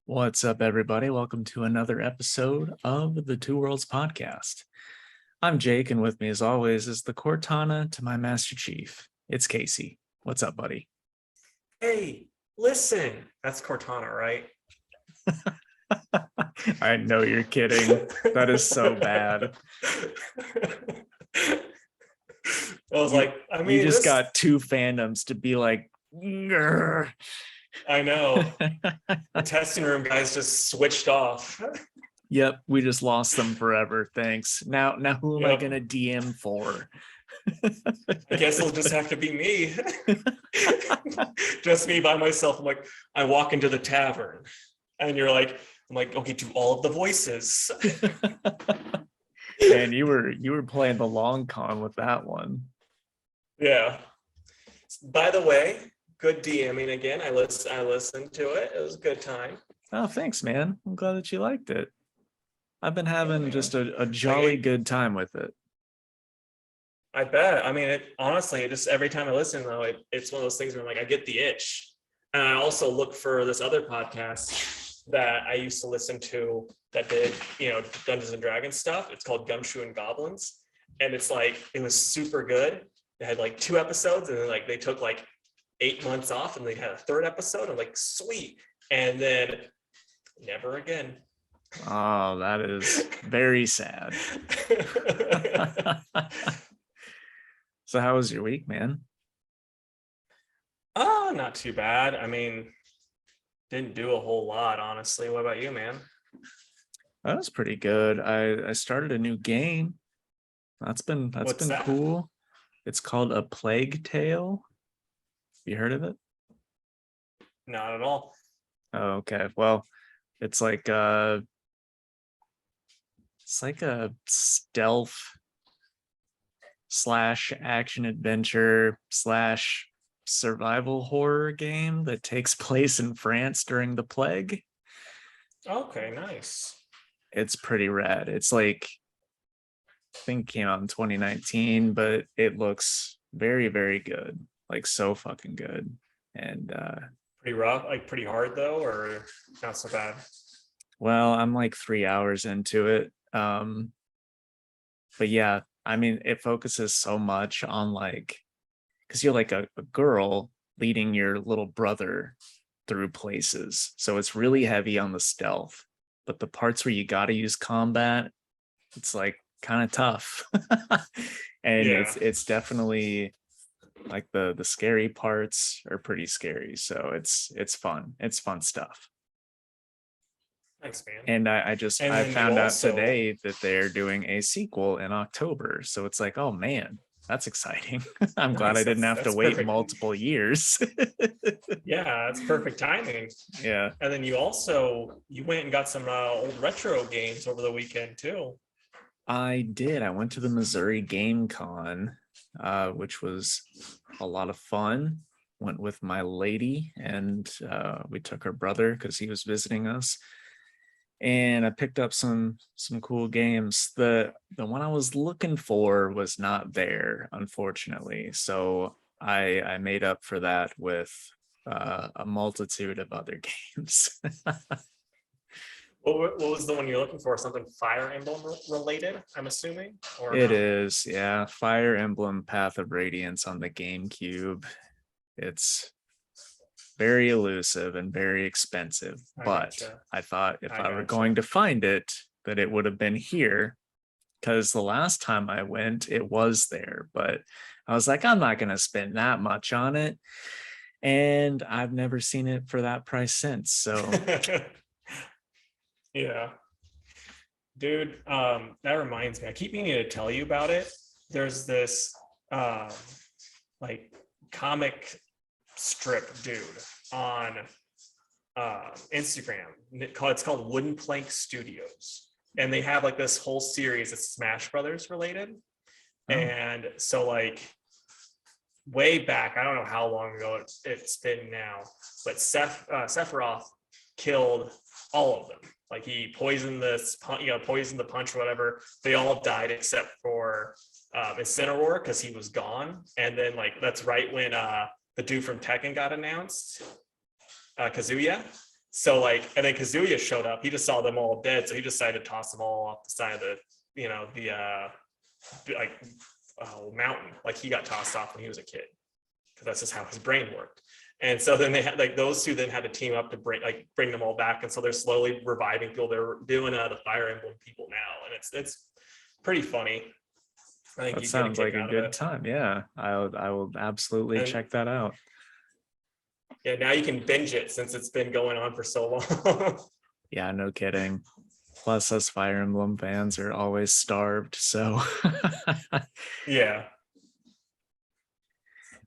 What's up, everybody? Welcome to another episode of the Two Worlds Podcast. I'm Jake, and with me, as always, is the Cortana to my Master Chief. It's Casey. What's up, buddy? Hey, listen. That's Cortana, right? I know you're kidding. That is so bad. You just got two fandoms to be like, "Grr." I know. The testing room guys just switched off. Yep, we just lost them forever. Thanks. Now who am I gonna DM for? I guess it'll just have to be me. Just me by myself. I walk into the tavern and I'm like, okay, do all of the voices. Man, you were playing the long con with that one. Yeah. By the way, good DMing again. I listened to it. It was a good time. Oh, thanks, man. I'm glad that you liked it. I've been having just a jolly good time with it. I bet. I mean, honestly, just every time I listen, though, it's one of those things where I get the itch. And I also look for this other podcast that I used to listen to that did, Dungeons and Dragons stuff. It's called Gumshoe and Goblins. And it was super good. They had 2 episodes, and then they took 8 months off, and they had a 3rd episode. I'm like, sweet. And then never again. Oh, that is very sad. So how was your week, man? Not too bad. I mean, didn't do a whole lot, honestly. What about you, man? That was pretty good. I started a new game. That's been cool. It's called A Plague Tale. You heard of it? Not at all. Oh, okay. Well, it's like a stealth / action adventure / survival horror game that takes place in France during the plague. Okay, nice. It's pretty rad. It's I think it came out in 2019, but it looks very, very good. So fucking good. And pretty rough, pretty hard though, or not so bad? Well, I'm 3 hours into it. But yeah, I mean, it focuses so much on because you're a girl leading your little brother through places. So it's really heavy on the stealth. But the parts where you got to use combat, it's kind of tough. And yeah. it's definitely the scary parts are pretty scary. So it's fun. It's fun stuff. Thanks, man. And I found out today that they're doing a sequel in October. So it's oh man, that's exciting. I'm glad I didn't have to wait perfect. Multiple years. Yeah, that's perfect timing. Yeah. And then you went and got some old retro games over the weekend too. I did. I went to the Missouri Game Con, which was a lot of fun. Went with my lady, and we took her brother because he was visiting us. And I picked up some cool games. The one I was looking for was not there, unfortunately. So I made up for that with a multitude of other games. What was the one you're looking for? Something Fire Emblem related, I'm assuming? Or it is, yeah. Fire Emblem Path of Radiance on the GameCube. It's very elusive and very expensive, but I thought if I were going to find it, that it would have been here, because the last time I went, it was there, but I was like, I'm not going to spend that much on it, and I've never seen it for that price since. So yeah, dude, that reminds me, I keep meaning to tell you about it. There's this comic strip dude on Instagram. It's called Wooden Plank Studios, and they have this whole series that's Smash Brothers related. Oh. And so way back, I don't know how long ago it's been now, but Sephiroth killed all of them. He poisoned poisoned the punch or whatever. They all died except for Incineroar, because he was gone. And then that's right when the dude from Tekken got announced, Kazuya. So like, and then Kazuya showed up. He just saw them all dead, so he decided to toss them all off the side of the, like mountain. Like he got tossed off when he was a kid, because that's just how his brain worked. And so then they had like those two then had to team up to bring them all back. And so they're slowly reviving people. They're doing the Fire Emblem people now, and it's pretty funny. I think That you sounds like a good it. time. Yeah, I will absolutely check that out. Yeah, now you can binge it since it's been going on for so long. Yeah, no kidding. Plus, us Fire Emblem fans are always starved, so. Yeah.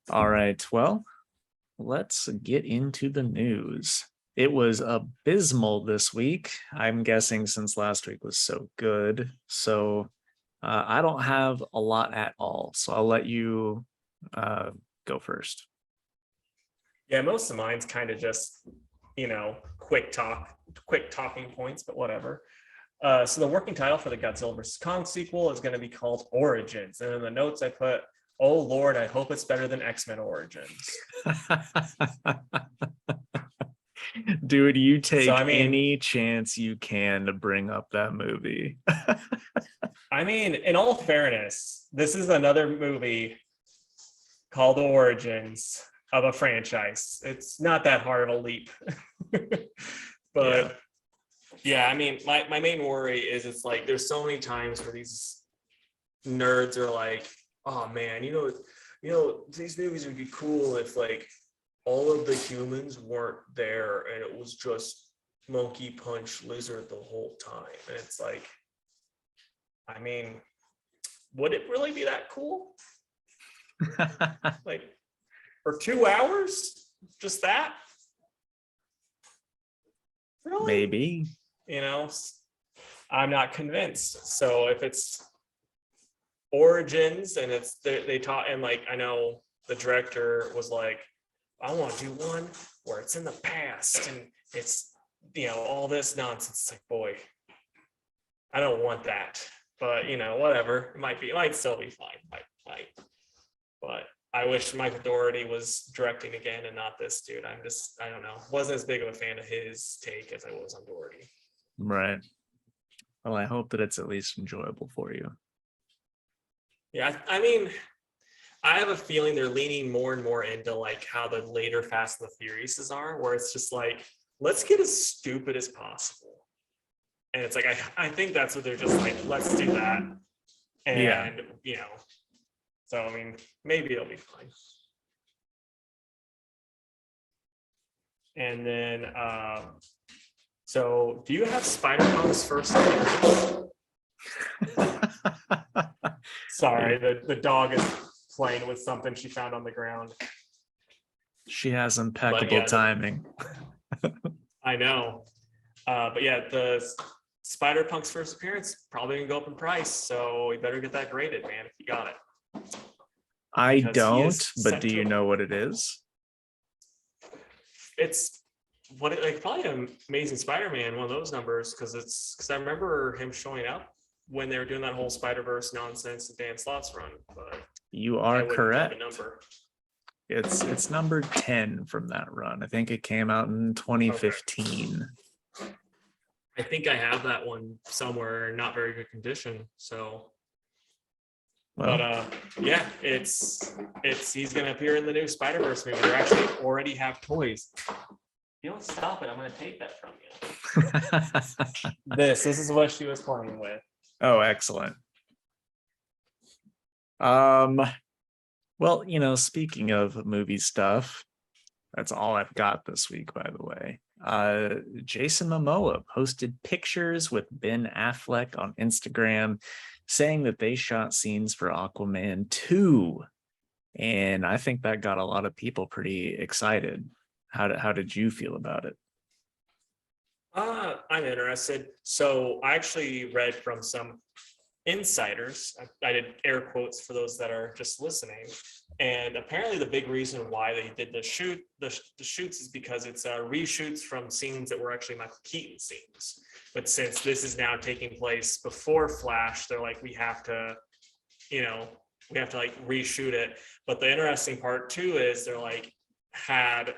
All right, well, let's get into the news. It was abysmal this week. I'm guessing since last week was so good. So I don't have a lot at all. So I'll let you go first. Yeah, most of mine's kind of just, quick talking points, but whatever. So the working title for the Godzilla vs. Kong sequel is going to be called Origins. And in the notes I put, oh Lord, I hope it's better than X-Men Origins. Dude, you take any chance you can to bring up that movie. I mean, in all fairness, this is another movie called Origins of a franchise. It's not that hard of a leap. But yeah, I mean, my main worry is it's like there's so many times where these nerds are like, oh man, these movies would be cool if like all of the humans weren't there and it was just Monkey Punch Lizard the whole time. And it's like, I mean, would it really be that cool? Like for 2 hours, just that? Really? Maybe. I'm not convinced. So if it's Origins and it's they taught, and like I know the director was like, I want to do one where it's in the past and it's all this nonsense. It's like, boy, I don't want that. But whatever. It might still be fine. Might. But I wish Michael Dougherty was directing again and not this dude. I don't know. Wasn't as big of a fan of his take as I was on Dougherty. Right. Well, I hope that it's at least enjoyable for you. Yeah, I mean, I have a feeling they're leaning more and more into like how the later Fast and the Furiouses are, where it's just like, let's get as stupid as possible. And it's like, I think that's what they're just like, let's do that. And, so, I mean, maybe it'll be fine. And then, so do you have Spider-Punk's first appearance? Sorry, the dog is playing with something she found on the ground. She has impeccable timing. I know. But yeah, the Spider-Punk's first appearance probably gonna go up in price, so you better get that graded, man, if you got it. I don't, but do you know what it is? It's probably an Amazing Spider-Man, one of those numbers, because I remember him showing up when they were doing that whole Spider-Verse nonsense and Dan Slott's run. But you are correct. It's number 10 from that run. I think it came out in 2015. Okay. I think I have that one somewhere in not very good condition. So, well, but yeah, it's he's gonna appear in the new Spider-Verse movie. They actually already have toys. You don't stop it, I'm gonna take that from you. This is what she was playing with. Oh, excellent. Well, speaking of movie stuff, that's all I've got this week, by the way. Jason Momoa posted pictures with Ben Affleck on Instagram saying that they shot scenes for Aquaman 2. And I think that got a lot of people pretty excited. How did you feel about it? I'm interested. So I actually read from some insiders. I did air quotes for those that are just listening. And apparently the big reason why they did the shoots is because it's reshoots from scenes that were actually Michael Keaton scenes. But since this is now taking place before Flash, they're like, we have to like reshoot it. But the interesting part too is they're like, had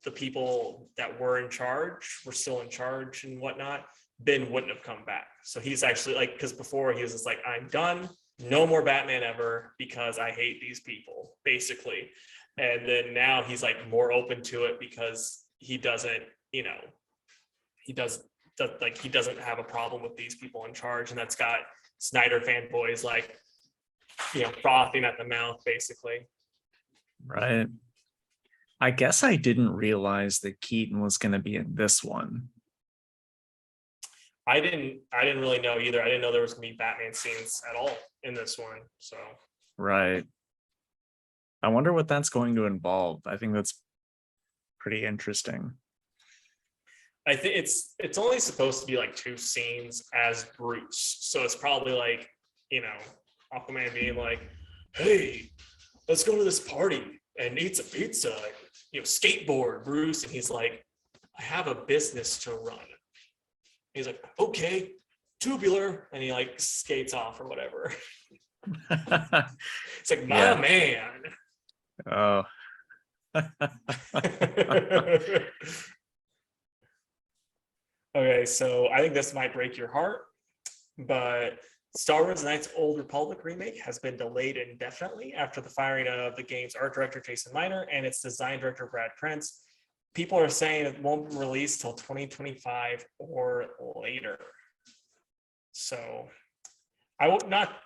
the people that were in charge were still in charge and whatnot, Ben wouldn't have come back. So he's actually like, because before he was just like, I'm done, no more Batman ever because I hate these people, basically. And then now he's like more open to it because he doesn't, he doesn't have a problem with these people in charge. And that's got Snyder fanboys like, frothing at the mouth, basically. Right. I guess I didn't realize that Keaton was going to be in this one. I didn't really know either. I didn't know there was gonna be Batman scenes at all in this one. So Right. I wonder what that's going to involve. I think that's pretty interesting. I think it's only supposed to be like 2 scenes as Bruce. So it's probably like, Aquaman being like, hey, let's go to this party and eat some pizza, skateboard, Bruce. And he's like, I have a business to run. He's like, okay, tubular. And he like skates off or whatever. It's like, my man. Oh. Okay, so I think this might break your heart, but Star Wars Knights Old Republic remake has been delayed indefinitely after the firing of the game's art director Jason Miner and its design director Brad Prince. People are saying it won't be released till 2025 or later. So I would not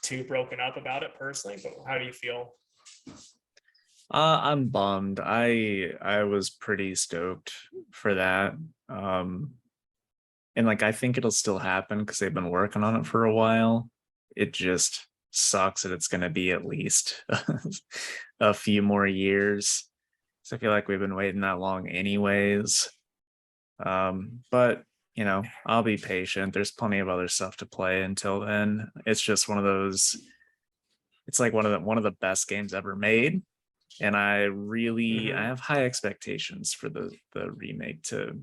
too broken up about it personally, but how do you feel? I'm bummed. I was pretty stoked for that. And like I think it'll still happen because they've been working on it for a while. It just sucks that it's going to be at least a few more years. So I feel like we've been waiting that long anyways. But I'll be patient. There's plenty of other stuff to play until then. It's just one of those. It's like one of the best games ever made, and I have high expectations for the remake to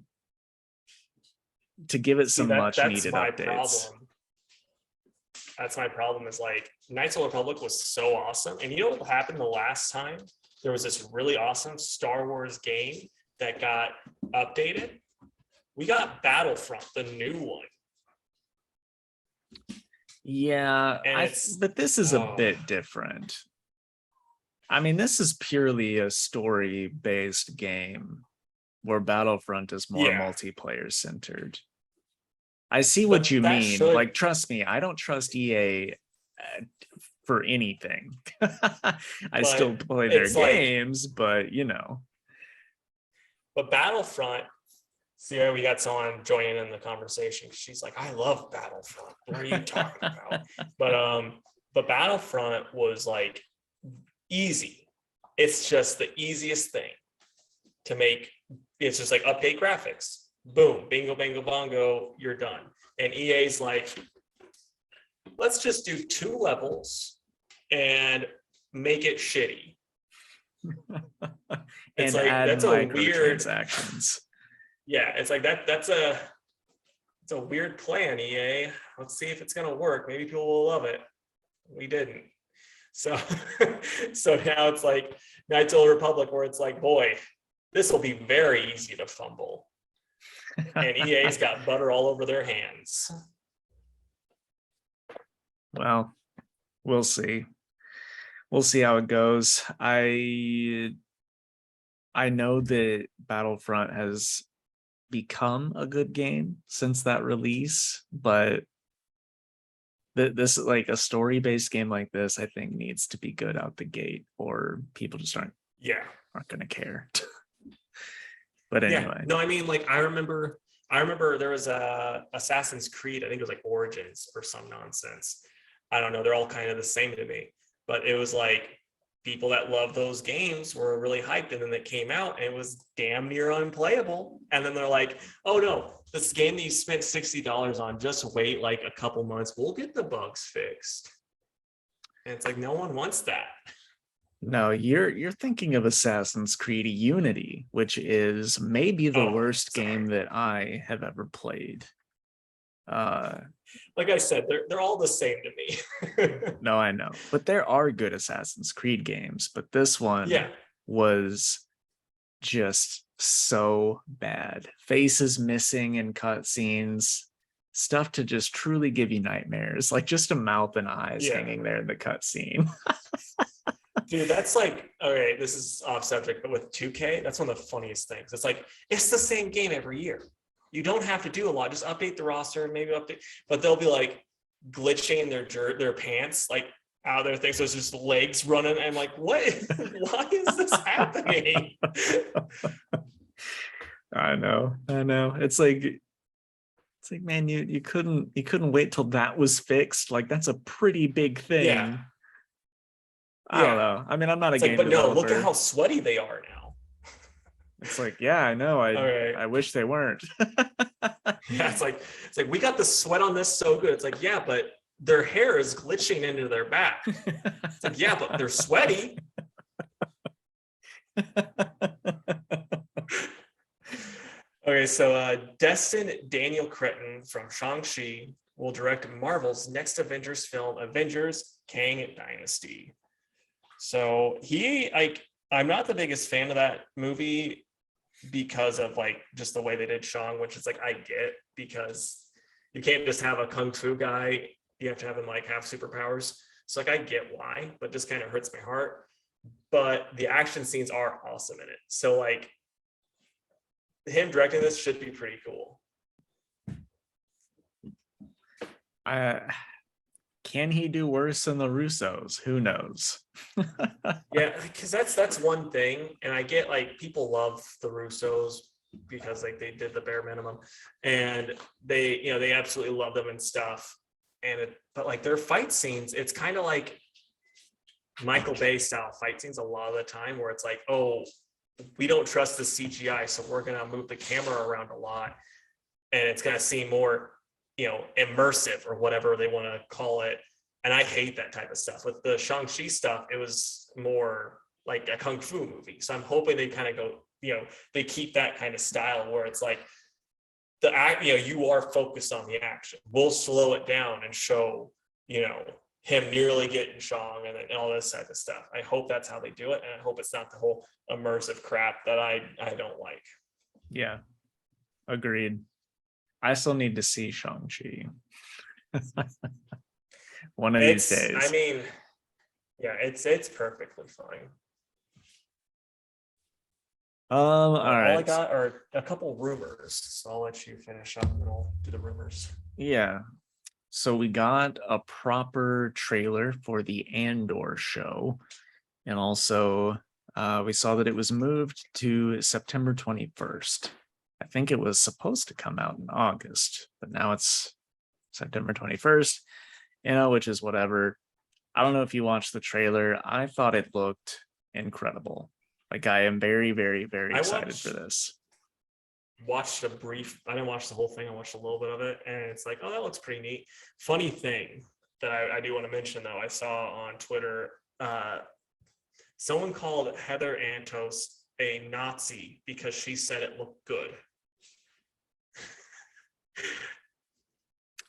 give it some much needed updates. That's my problem is like Knights of the Republic was so awesome. And you know what happened the last time? There was this really awesome Star Wars game that got updated. We got Battlefront, the new one. Yeah, but this is a bit different. I mean, this is purely a story-based game where Battlefront is more multiplayer centered. I see what you mean. Like, trust me, I don't trust EA for anything. I still play their games, but But Battlefront, see, we got someone joining in the conversation. She's like, I love Battlefront. What are you talking about? But Battlefront was like easy. It's just the easiest thing to make. It's just like update graphics. Boom, bingo, bango, bongo, you're done. And EA's like, let's just do 2 levels and make it shitty. It's like that's a weird transactions. Yeah, it's like it's a weird plan, EA. Let's see if it's gonna work. Maybe people will love it. We didn't. So now it's like Knights of the Republic, where it's like, boy, this will be very easy to fumble. And EA's got butter all over their hands. Well, we'll see. We'll see how it goes. I know that Battlefront has become a good game since that release, but this like a story-based game like this, I think needs to be good out the gate, or people just aren't going to care. But anyway, no, I mean, like I remember there was a Assassin's Creed. I think it was like Origins or some nonsense. I don't know. They're all kind of the same to me, but it was like people that love those games were really hyped, and then it came out and it was damn near unplayable. And then they're like, "Oh no, this game that you spent $60 on, just wait like a couple months. We'll get the bugs fixed." And it's like no one wants that. No, you're thinking of Assassin's Creed Unity, which is maybe the worst game that I have ever played. Like I said, they're all the same to me. No, I know, but there are good Assassin's Creed games, but this one was just so bad. Faces missing in cutscenes, stuff to just truly give you nightmares, like just a mouth and eyes Yeah. hanging there in the cutscene. Dude, that's like, all right, this is off subject, but with 2K, that's one of the funniest things. It's like, it's the same game every year. You don't have to do a lot. Just update the roster, maybe update, but they'll be like glitching their pants, like out of their thing. So it's just legs running. I'm like, what? Why is this happening? I know. It's like, man, you couldn't wait till that was fixed. Like, that's a pretty big thing. Yeah. I don't know. I mean, I'm not a game but developer. no, look at how sweaty they are now. It's like, yeah, I know. Right. I wish they weren't. Yeah, it's like we got the sweat on this so good. It's like, yeah, but their hair is glitching into their back. It's like, yeah, but they're sweaty. Okay, so Destin Daniel Cretton from Shang-Chi will direct Marvel's next Avengers film, Avengers: Kang Dynasty. So I'm not the biggest fan of that movie because of like just the way they did Shang, which is like, I get, because you can't just have a kung fu guy, you have to have him like have superpowers. So like, I get why, but just kind of hurts my heart. But the action scenes are awesome in it. So like, him directing this should be pretty cool. Can he do worse than the Russos? Who knows? Yeah, because that's one thing, and I get like people love the Russos because like they did the bare minimum, and they absolutely love them and stuff. But like their fight scenes, it's kind of like Michael Bay style fight scenes a lot of the time, where it's like, oh, we don't trust the CGI, so we're gonna move the camera around a lot, and it's gonna seem more, immersive or whatever they want to call it. And I hate that type of stuff. With the Shang-Chi stuff, it was more like a kung fu movie. So I'm hoping they kind of go, they keep that kind of style where it's like you are focused on the action. We'll slow it down and show, him nearly getting Shang and all this type of stuff. I hope that's how they do it. And I hope it's not the whole immersive crap that I don't like. Yeah, agreed. I still need to see Shang-Chi. One of these days. I mean, yeah, it's perfectly fine. All right. All I got are a couple rumors, so I'll let you finish up and then I'll do the rumors. Yeah. So we got a proper trailer for the Andor show, and also we saw that it was moved to September 21st. I think it was supposed to come out in August, but now it's September 21st, which is whatever. I don't know if you watched the trailer. I thought it looked incredible. Like, I am very, very, very excited for this. I didn't watch the whole thing. I watched a little bit of it, and it's like, oh, that looks pretty neat. Funny thing that I do want to mention, though, I saw on Twitter, someone called Heather Antos a Nazi because she said it looked good.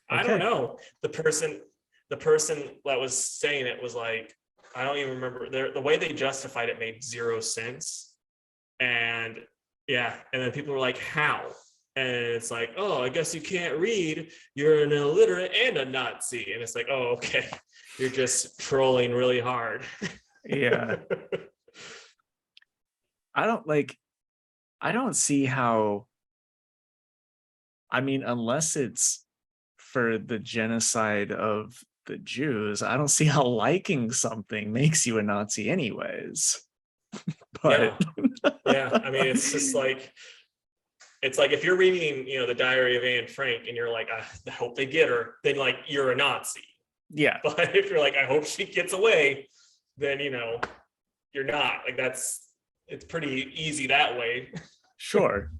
I don't know. The person that was saying it was like, I don't even remember. The way they justified it made zero sense. And yeah, and then people were like, how? And it's like, oh, I guess you can't read. You're an illiterate and a Nazi. And it's like, oh, okay. You're just trolling really hard. Yeah. I don't see how. I mean, unless it's for the genocide of the Jews, I don't see how liking something makes you a Nazi anyways. But yeah. I mean, it's just like, it's like if you're reading, the Diary of Anne Frank and you're like, I hope they get her, then like you're a Nazi. Yeah. But if you're like, I hope she gets away, then you're not. Like it's pretty easy that way. Sure.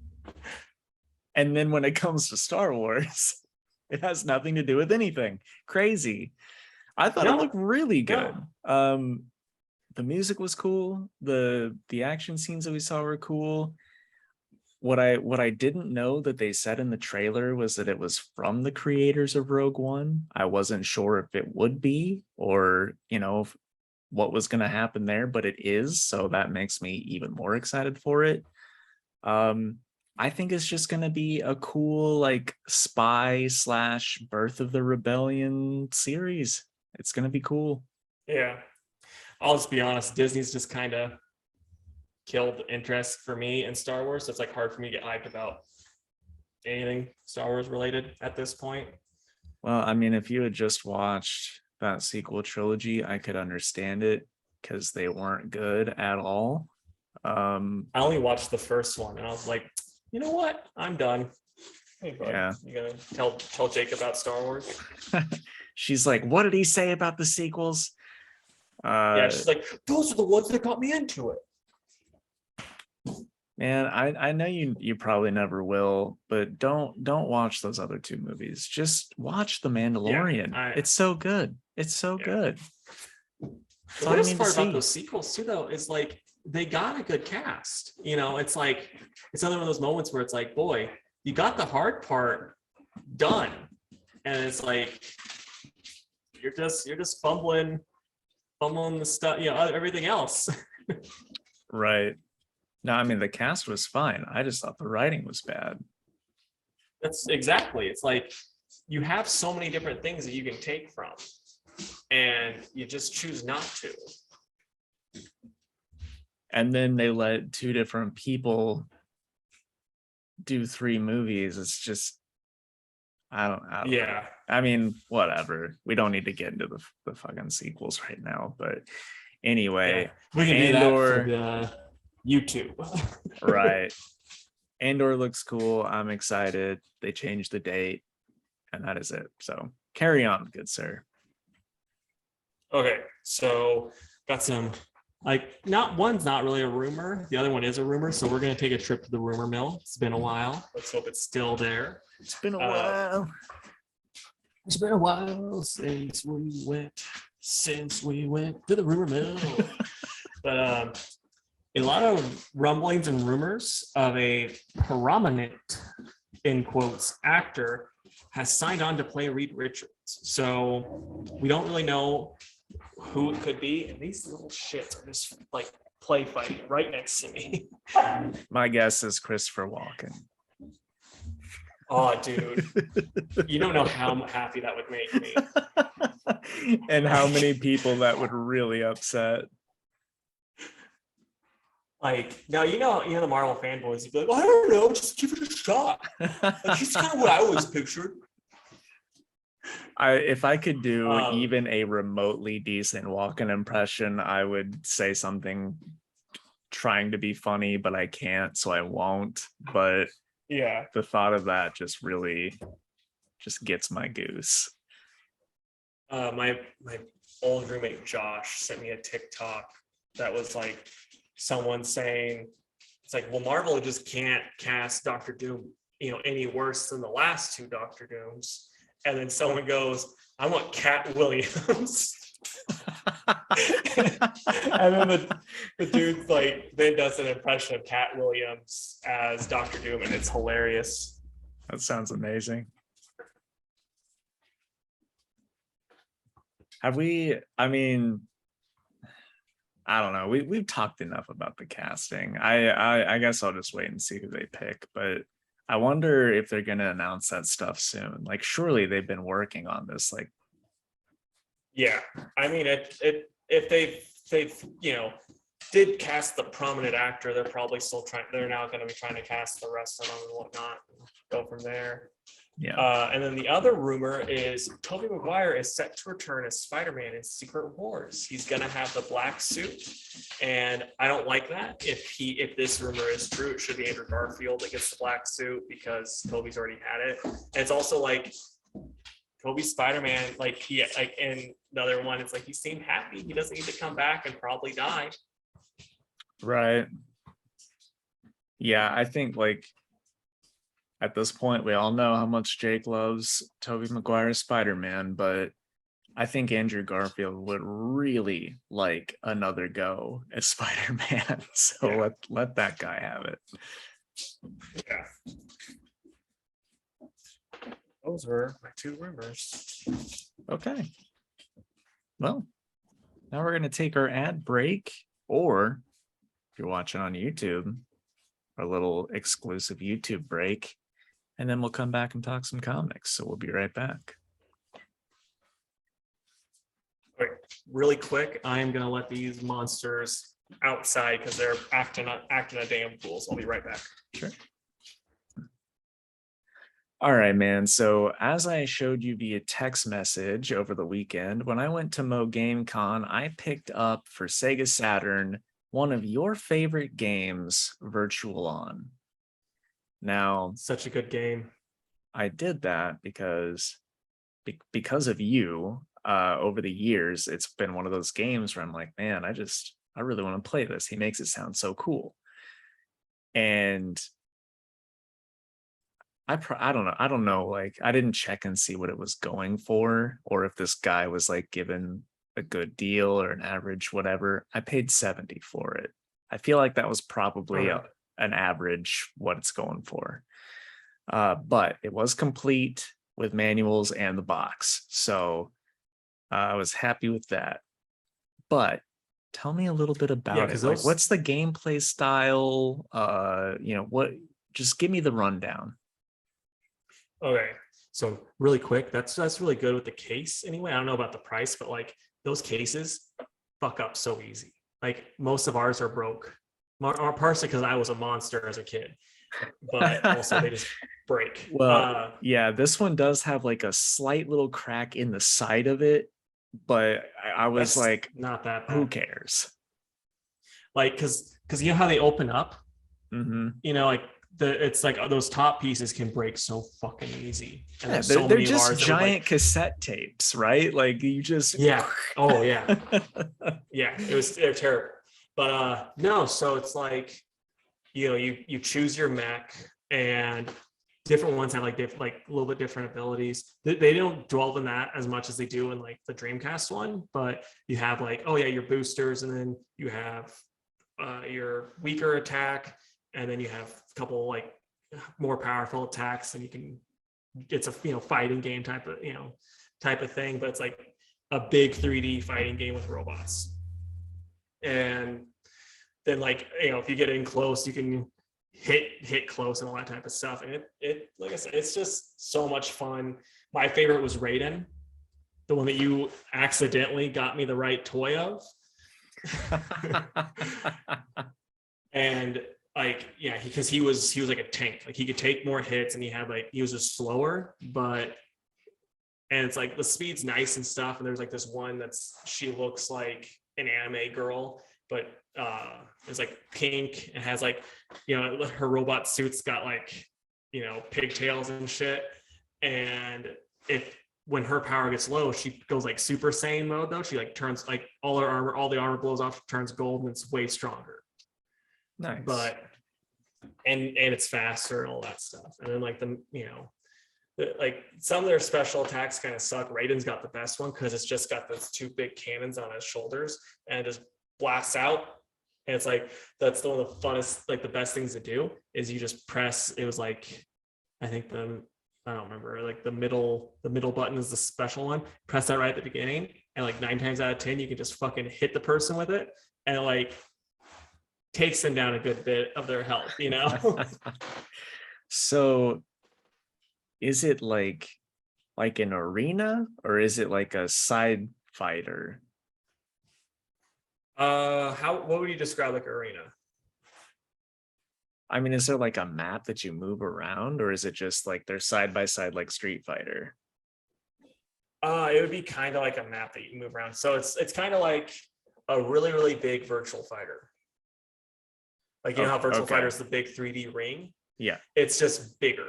And then when it comes to Star Wars, it has nothing to do with anything. Crazy. I thought it looked really good. No. The music was cool. The action scenes that we saw were cool. What I didn't know that they said in the trailer was that it was from the creators of Rogue One. I wasn't sure if it would be, or what was going to happen there, but it is. So that makes me even more excited for it. I think it's just gonna be a cool like spy slash Birth of the Rebellion series. It's gonna be cool. Yeah. I'll just be honest, Disney's just kind of killed interest for me in Star Wars. So it's like hard for me to get hyped about anything Star Wars related at this point. Well, I mean, if you had just watched that sequel trilogy, I could understand it because they weren't good at all. I only watched the first one and I was like, you know what? I'm done. Hey, bud, Yeah. you gonna tell Jake about Star Wars? She's like, what did he say about the sequels? Yeah, she's like, those are the ones that got me into it. Man, I know you probably never will, but don't watch those other two movies. Just watch The Mandalorian. It's so good. It's so good. That's The all you worst need to part about see. those sequels too, though, is like they got a good cast. You know, it's like it's another one of those moments where it's like, boy, you got the hard part done, and it's like you're just fumbling the stuff, you know, everything else. Right. No, I mean the cast was fine. I just thought the writing was bad. That's exactly. It's like you have so many different things that you can take from, and you just choose not to. And then they let two different people do three movies. It's just I don't know. Yeah. I mean, whatever. We don't need to get into the fucking sequels right now. But anyway, Yeah. We can do that for the YouTube. Right. Andor looks cool. I'm excited. They changed the date, and that is it. So carry on, good sir. Okay, so got some one's not really a rumor. The other one is a rumor. So we're gonna take a trip to the rumor mill. It's been a while. Let's hope it's still there. It's been a while. It's been a while since we went to the rumor mill. But a lot of rumblings and rumors of a prominent, in quotes, actor has signed on to play Reed Richards. So we don't really know who it could be. And these little shits are just like play fighting right next to me. My guess is Christopher Walken. Oh, dude. You don't know how happy that would make me. And how many people that would really upset. Like, now, you know the Marvel fanboys would be like, I don't know, just give it a shot. Like, he's kind of what I always pictured. If I could do even a remotely decent Walken impression, I would say something trying to be funny, but I can't, so I won't. But yeah, the thought of that just really just gets my goose. My old roommate Josh sent me a TikTok that was like someone saying, it's like, well, Marvel just can't cast Doctor Doom, you know, any worse than the last two Doctor Dooms. And then someone goes, I want Cat Williams. And then the dude like then does an impression of Cat Williams as Doctor Doom, and it's hilarious. That sounds amazing. I mean, I don't know. We've talked enough about the casting. I guess I'll just wait and see who they pick. But I wonder if they're gonna announce that stuff soon. Like, surely they've been working on this. Like, yeah, I mean, if they've you know did cast the prominent actor, they're probably still trying. They're now going to be trying to cast the rest of them and whatnot. Go from there. yeah. And then the other rumor is Tobey Maguire is set to return as Spider-Man in Secret Wars. He's going to have the black suit, and I don't like that. If this rumor is true, it should be Andrew Garfield that gets the black suit because Tobey's already had it. And it's also like Tobey Spider-Man, like in the other one, it's like he seemed happy. He doesn't need to come back and probably die. Right. Yeah, I think like at this point we all know how much Jake loves Tobey Maguire's Spider-Man, but I think Andrew Garfield would really like another go as Spider-Man. So Yeah. let that guy have it. Yeah. Those were my two rumors. Okay. Well, now we're going to take our ad break, or if you're watching on YouTube, our little exclusive YouTube break, and then we'll come back and talk some comics. So we'll be right back. All right, really quick, I am gonna let these monsters outside because they're acting a damn fool. So I'll be right back. Sure. All right, man. So as I showed you via text message over the weekend, when I went to Mo Game Con, I picked up for Sega Saturn one of your favorite games, Virtual On. Now, Such a good game. I did that because of you. Over the years, it's been one of those games where I'm like, man, I really want to play this. He makes it sound so cool. And I don't know. Like, I didn't check and see what it was going for, or if this guy was like given a good deal or an average, whatever. I paid 70 for it. I feel like that was probably an average what it's going for. But it was complete with manuals and the box. So I was happy with that. But tell me a little bit about it. Like, what's the gameplay style? Just give me the rundown. Okay, so really quick, that's really good with the case anyway. I don't know about the price, but like those cases fuck up so easy. Like most of ours are broke, partially because I was a monster as a kid, but also they just break. Well, yeah, this one does have like a slight little crack in the side of it, but I was like, not that bad. Who cares? Like, because you know how they open up, mm-hmm. You know, like it's like those top pieces can break so fucking easy. And yeah, they're just giant cassette tapes, right? Like you just oh yeah they're terrible. But no, so it's like, you know, you choose your mech, and different ones have like a little bit different abilities. They don't dwell in that as much as they do in like the Dreamcast one, but you have like, oh yeah, your boosters, and then you have your weaker attack, and then you have a couple like more powerful attacks, and you can, it's a, you know, fighting game type of thing, but it's like a big 3D fighting game with robots. And then, like, you know, if you get in close, you can hit close and all that type of stuff. And it like I said, it's just so much fun. My favorite was Raiden, the one that you accidentally got me the right toy of. And like, yeah, because he was like a tank. Like he could take more hits, and he was just slower, and it's like the speed's nice and stuff. And there's like this one she looks like an anime girl, but it's like pink and has like, you know, her robot suit's got like, you know, pigtails and shit. And when her power gets low, she goes like Super Saiyan mode though. She like turns like all the armor blows off, turns gold, and it's way stronger. Nice. But and it's faster and all that stuff. And then like like some of their special attacks kind of suck. Raiden's got the best one because it's just got those two big cannons on his shoulders, and it just blasts out. And it's like, that's one of the funnest, like the best things to do is you just press. It was like, I think I don't remember, like the middle button is the special one. Press that right at the beginning, and like 9 times out of 10 you can just fucking hit the person with it, and it like takes them down a good bit of their health, you know. So is it like an arena, or is it like a side fighter? What would you describe like arena? I mean, is there like a map that you move around, or is it just like they're side by side like Street Fighter? It would be kind of like a map that you move around. So it's kind of like a really, really big virtual fighter. Like, you know how Virtual Fighter is the big 3D ring? Yeah. It's just bigger.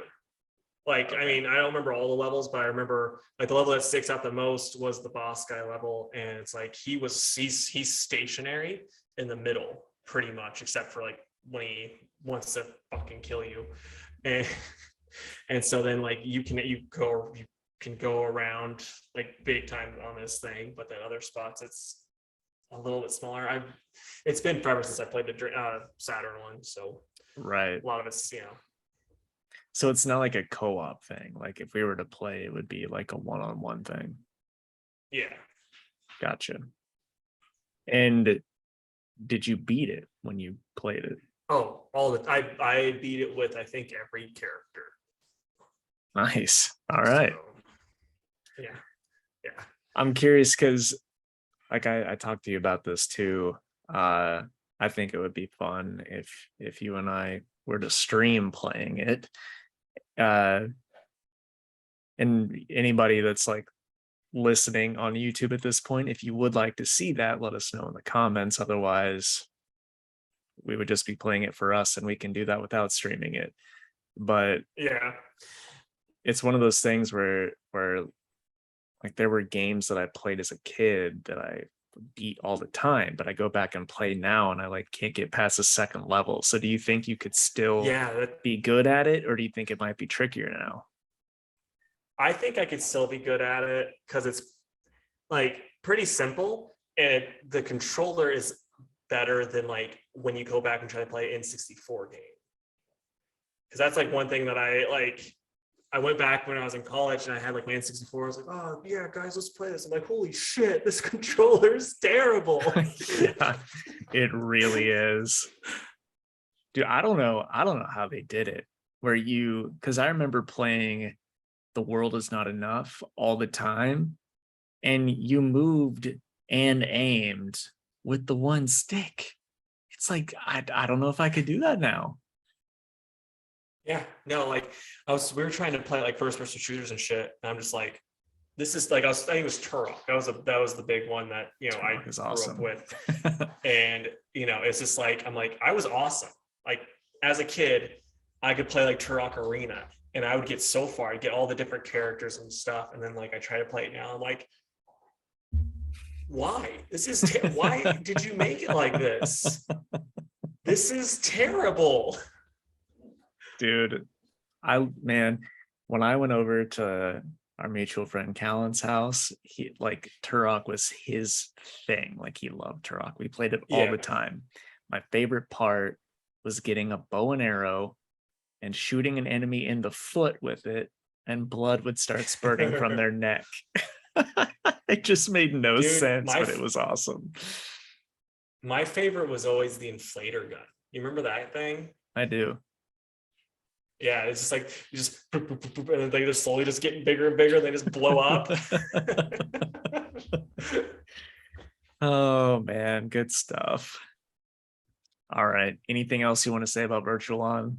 Like, I mean, I don't remember all the levels, but I remember like the level that sticks out the most was the boss guy level. And it's like, he's stationary in the middle pretty much, except for like when he wants to fucking kill you. And so then like you can go around like big time on this thing, but then other spots it's a little bit smaller. It's been forever since I played the Saturn one, so right, a lot of it's, you know. So it's not like a co-op thing. Like if we were to play, it would be like a one-on-one thing. Yeah. Gotcha. And did you beat it when you played it? Oh, I beat it with I think every character. Nice. All right. So, yeah. I'm curious because like I talked to you about this too. I think it would be fun if you and I were to stream playing it. And anybody that's like listening on YouTube at this point, if you would like to see that, let us know in the comments. Otherwise, we would just be playing it for us, and we can do that without streaming it. But Yeah. it's one of those things where like there were games that I played as a kid that I beat all the time, but I go back and play now and I like can't get past the second level. So do you think you could still Yeah, be good at it, or do you think it might be trickier now? I think I could still be good at it because it's like pretty simple, and the controller is better than like when you go back and try to play N64 game. Because that's like one thing that I went back when I was in college and I had like my N64. I was like, oh yeah, guys, let's play this. I'm like, holy shit, this controller is terrible. Yeah, it really is. Dude, I don't know how they did it. Because I remember playing The World Is Not Enough all the time, and you moved and aimed with the one stick. It's like I don't know if I could do that now. Yeah, no, like we were trying to play like first person shooters and shit. And I'm just like, this is like I think it was Turok. That was the big one that I Turok is grew awesome. up with. And it's just like I'm like, I was awesome. Like as a kid, I could play like Turok Arena and I would get so far, I'd get all the different characters and stuff. And then like I try to play it now. I'm like, why? Why did you make it like this? This is terrible. Dude, when I went over to our mutual friend Callan's house, he like Turok was his thing. Like he loved Turok. We played it all the time. My favorite part was getting a bow and arrow and shooting an enemy in the foot with it, and blood would start spurting from their neck. It just made no sense, but it was awesome. My favorite was always the inflator gun. You remember that thing? I do. Yeah, it's just like you just and then they just slowly just getting bigger and bigger, and they just blow up. Oh man, good stuff. All right. Anything else you want to say about Virtual On?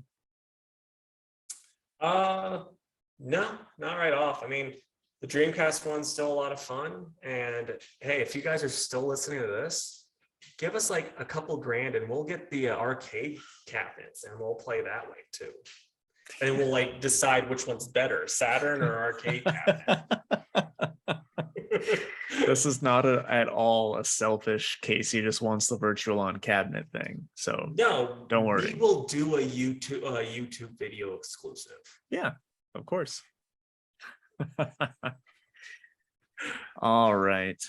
No, not right off. I mean, the Dreamcast one's still a lot of fun. And hey, if you guys are still listening to this, give us like a couple grand and we'll get the arcade cabinets and we'll play that way too. And we'll like decide which one's better, Saturn or arcade cabinet. This is not at all a selfish Casey just wants the Virtual On cabinet thing. So no, don't worry. We will do a YouTube video exclusive. Yeah, of course. All right.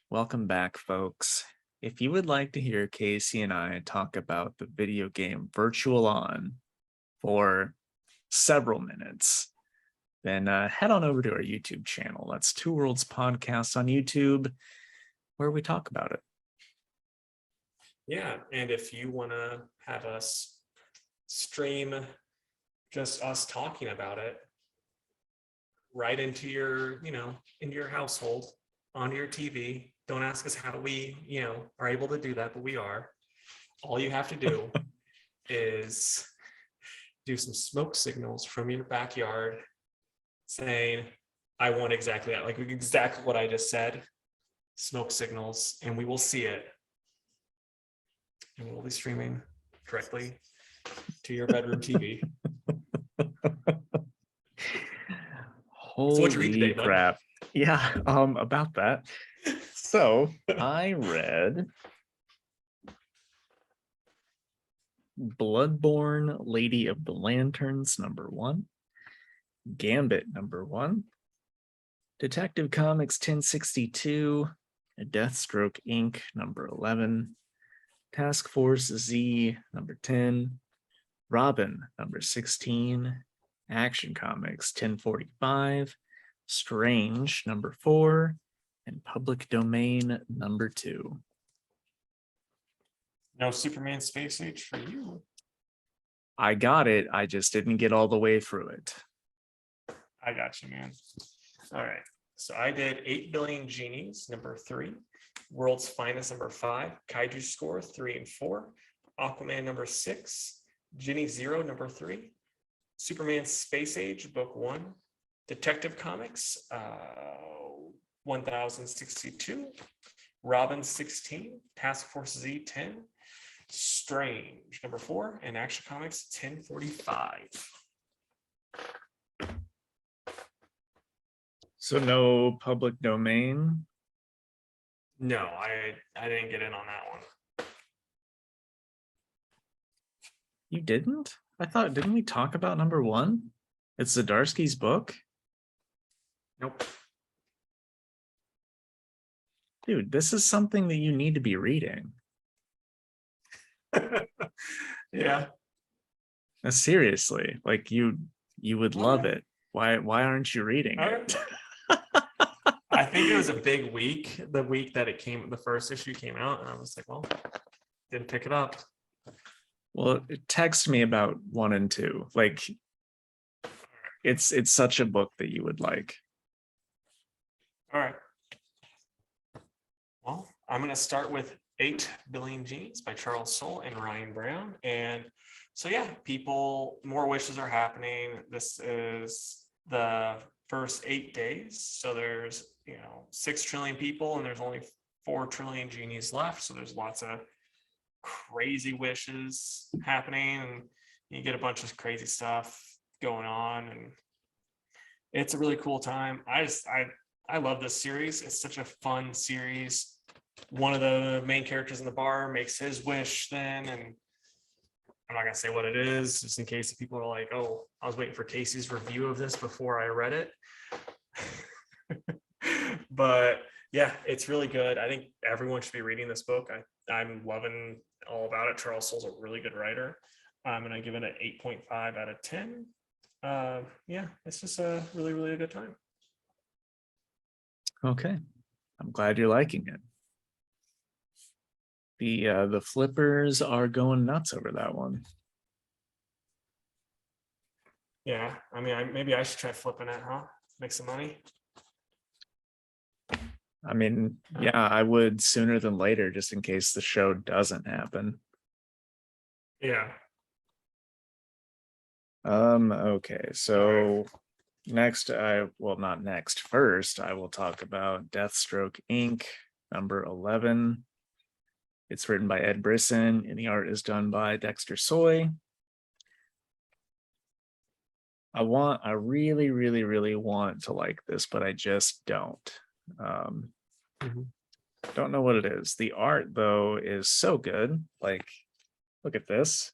Welcome back, folks. If you would like to hear Casey and I talk about the video game Virtual On for several minutes, then head on over to our YouTube channel. That's Two Worlds Podcast on YouTube, where we talk about it. Yeah, and if you want to have us stream just us talking about it right into your, into your household, onto your TV, don't ask us how we, are able to do that, but we are. All you have to do is do some smoke signals from your backyard saying, I want exactly that, like exactly what I just said, smoke signals, and we will see it. And we'll be streaming directly to your bedroom TV. Holy crap. Yeah, about that. So I read Bloodborne, Lady of the Lanterns, #1. Gambit, #1. Detective Comics 1062, Deathstroke Inc., #11. Task Force Z, #10. Robin, #16. Action Comics 1045, Strange, #4, and Public Domain, #2. No Superman Space Age for you. I got it. I just didn't get all the way through it. I got you, man. All right. So I did 8 Billion Genies, number 3. World's Finest, number 5. Kaiju Score, 3 and 4. Aquaman, number 6. Ginny Zero, number 3. Superman Space Age, book 1. Detective Comics, 1062. Robin 16. Task Force Z 10. Strange, number 4. And Action Comics 1045. So no public domain. No, I didn't get in on that one. You didn't? I thought, didn't we talk about number 1? It's Zdarsky's book. Nope. Dude, this is something that you need to be reading. Yeah. Seriously, like you would love it. Why aren't you reading it? I think it was a big week, the week that the first issue came out, and I was like, well, didn't pick it up. Well, text me about 1 and 2. Like it's such a book that you would like. All right. Well, I'm going to start with 8 Billion Genies by Charles Soule and Ryan Brown. And so, yeah, more wishes are happening. This is the first 8 days. So there's, 6 trillion people and there's only 4 trillion genies left. So there's lots of crazy wishes happening, and you get a bunch of crazy stuff going on. And it's a really cool time. I love this series. It's such a fun series. One of the main characters in the bar makes his wish then, and I'm not gonna say what it is, just in case people are like, oh, I was waiting for Casey's review of this before I read it. But yeah, it's really good. I think everyone should be reading this book. I'm loving all about it. Charles Soule's a really good writer. And I give it an 8.5 out of 10. Yeah, it's just a really, really good time. Okay, I'm glad you're liking it. The flippers are going nuts over that one. Yeah, I mean, maybe I should try flipping it, huh? Make some money. I mean, yeah, I would sooner than later, just in case the show doesn't happen. Yeah. Okay, so next, first, I will talk about Deathstroke Inc., number 11. It's written by Ed Brisson, and the art is done by Dexter Soy. I really, really, really want to like this, but I just don't. Don't know what it is. The art, though, is so good. Like, look at this.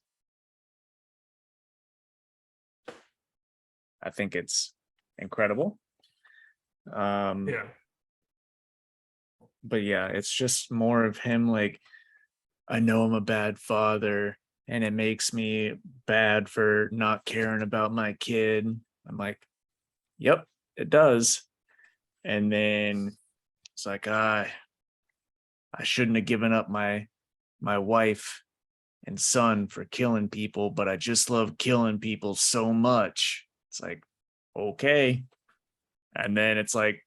I think it's incredible. Yeah. But yeah, it's just more of him like, I know I'm a bad father, and it makes me bad for not caring about my kid. I'm like, yep, it does. And then it's like, I shouldn't have given up my wife and son for killing people, but I just love killing people so much. It's like, okay. And then it's like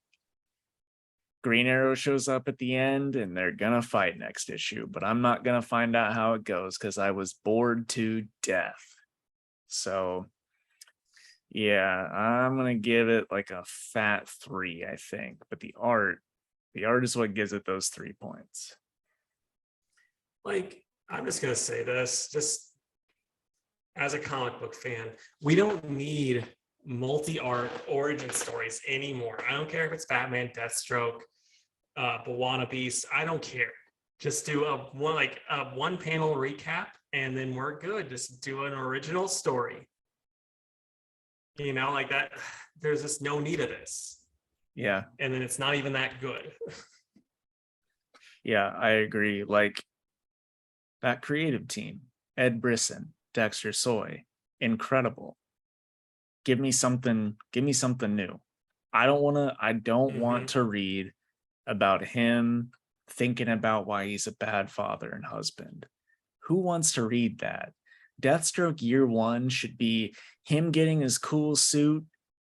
Green Arrow shows up at the end and they're gonna fight next issue, but I'm not gonna find out how it goes because I was bored to death. So yeah, I'm gonna give it like a fat 3, I think. But the art is what gives it those 3 points. Like, I'm just gonna say this, just as a comic book fan, we don't need multi-art origin stories anymore. I don't care if it's Batman, Deathstroke, Bwana Beast. I don't care. Just do a one panel recap, and then we're good. Just do an original story. Like that. There's just no need of this. Yeah. And then it's not even that good. Yeah, I agree. Like that creative team, Ed Brisson, Dexter Soy, incredible. Give me something new. I don't want to read about him thinking about why he's a bad father and husband. Who wants to read that? Deathstroke year one should be him getting his cool suit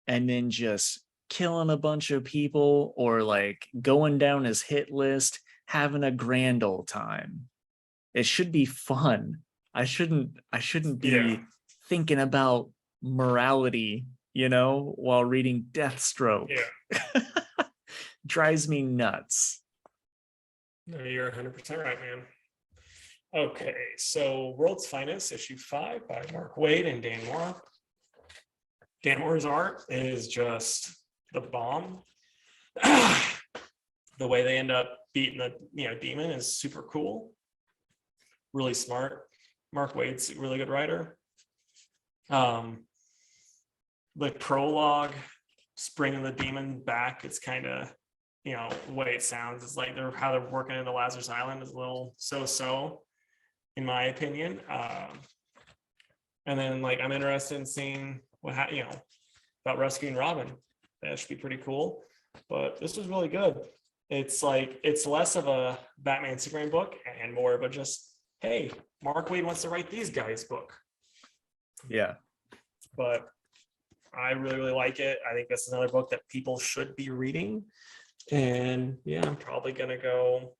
and then just killing a bunch of people, or like going down his hit list, having a grand old time. It should be fun. I shouldn't be Yeah. thinking about morality, while reading Deathstroke. Yeah. Drives me nuts. No, you're 100% right, man. Okay, so World's Finest, issue 5 by Mark Waid and Dan Mora. Dan Mora's art is just the bomb. The way they end up beating the demon is super cool. Really smart. Mark Waid's a really good writer. The prologue, bringing the demon back, it's kind of, the way it sounds. It's like how they're working into Lazarus Island is a little so-so, in my opinion. And then like I'm interested in seeing what about rescuing Robin. That should be pretty cool. But this was really good. It's like it's less of a Batman Superman book and more of a just, hey, Mark Waid wants to write these guys' book. Yeah. But I really, really like it. I think this is another book that people should be reading. And yeah, I'm probably gonna go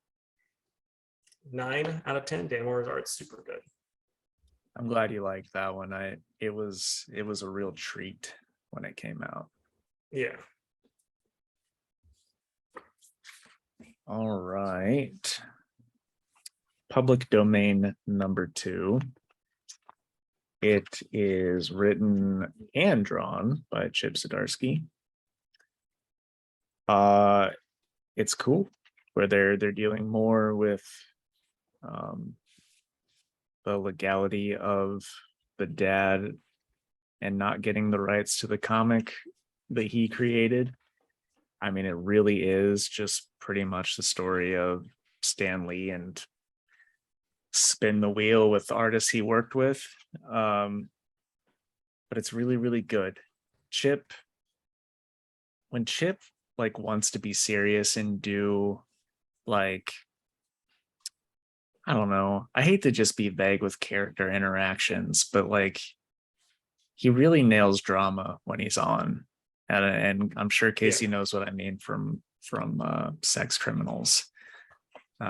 9 out of 10. Dan Mora's art's super good. I'm glad you liked that one. It was a real treat when it came out. Yeah. All right. Public domain number 2. It is written and drawn by Chip Zdarsky. It's cool where they're dealing more with the legality of the dad and not getting the rights to the comic that he created. I mean, it really is just pretty much the story of Stan Lee and spin the wheel with the artists he worked with. But it's really, really good. When Chip like wants to be serious and do like, I don't know, I hate to just be vague with character interactions, but like he really nails drama when he's on. And I'm sure Casey knows what I mean from Sex Criminals. He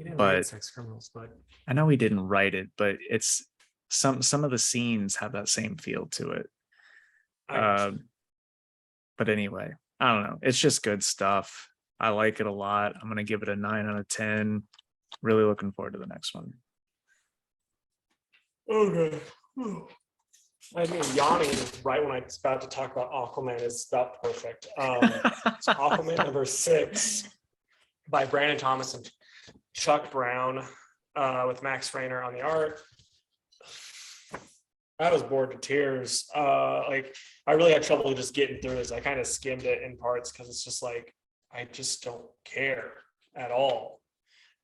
didn't write Sex Criminals, but I know he didn't write it, but it's some of the scenes have that same feel to it. But anyway, I don't know. It's just good stuff. I like it a lot. I'm gonna give it a 9 out of 10. Really looking forward to the next one. Okay. I mean, yawning right when I was about to talk about Aquaman is about perfect. So Aquaman number 6 by Brandon Thomas and Chuck Brown, with Max Rainer on the art. I was bored to tears. Like I really had trouble just getting through this. I kind of skimmed it in parts because it's just like I just don't care at all.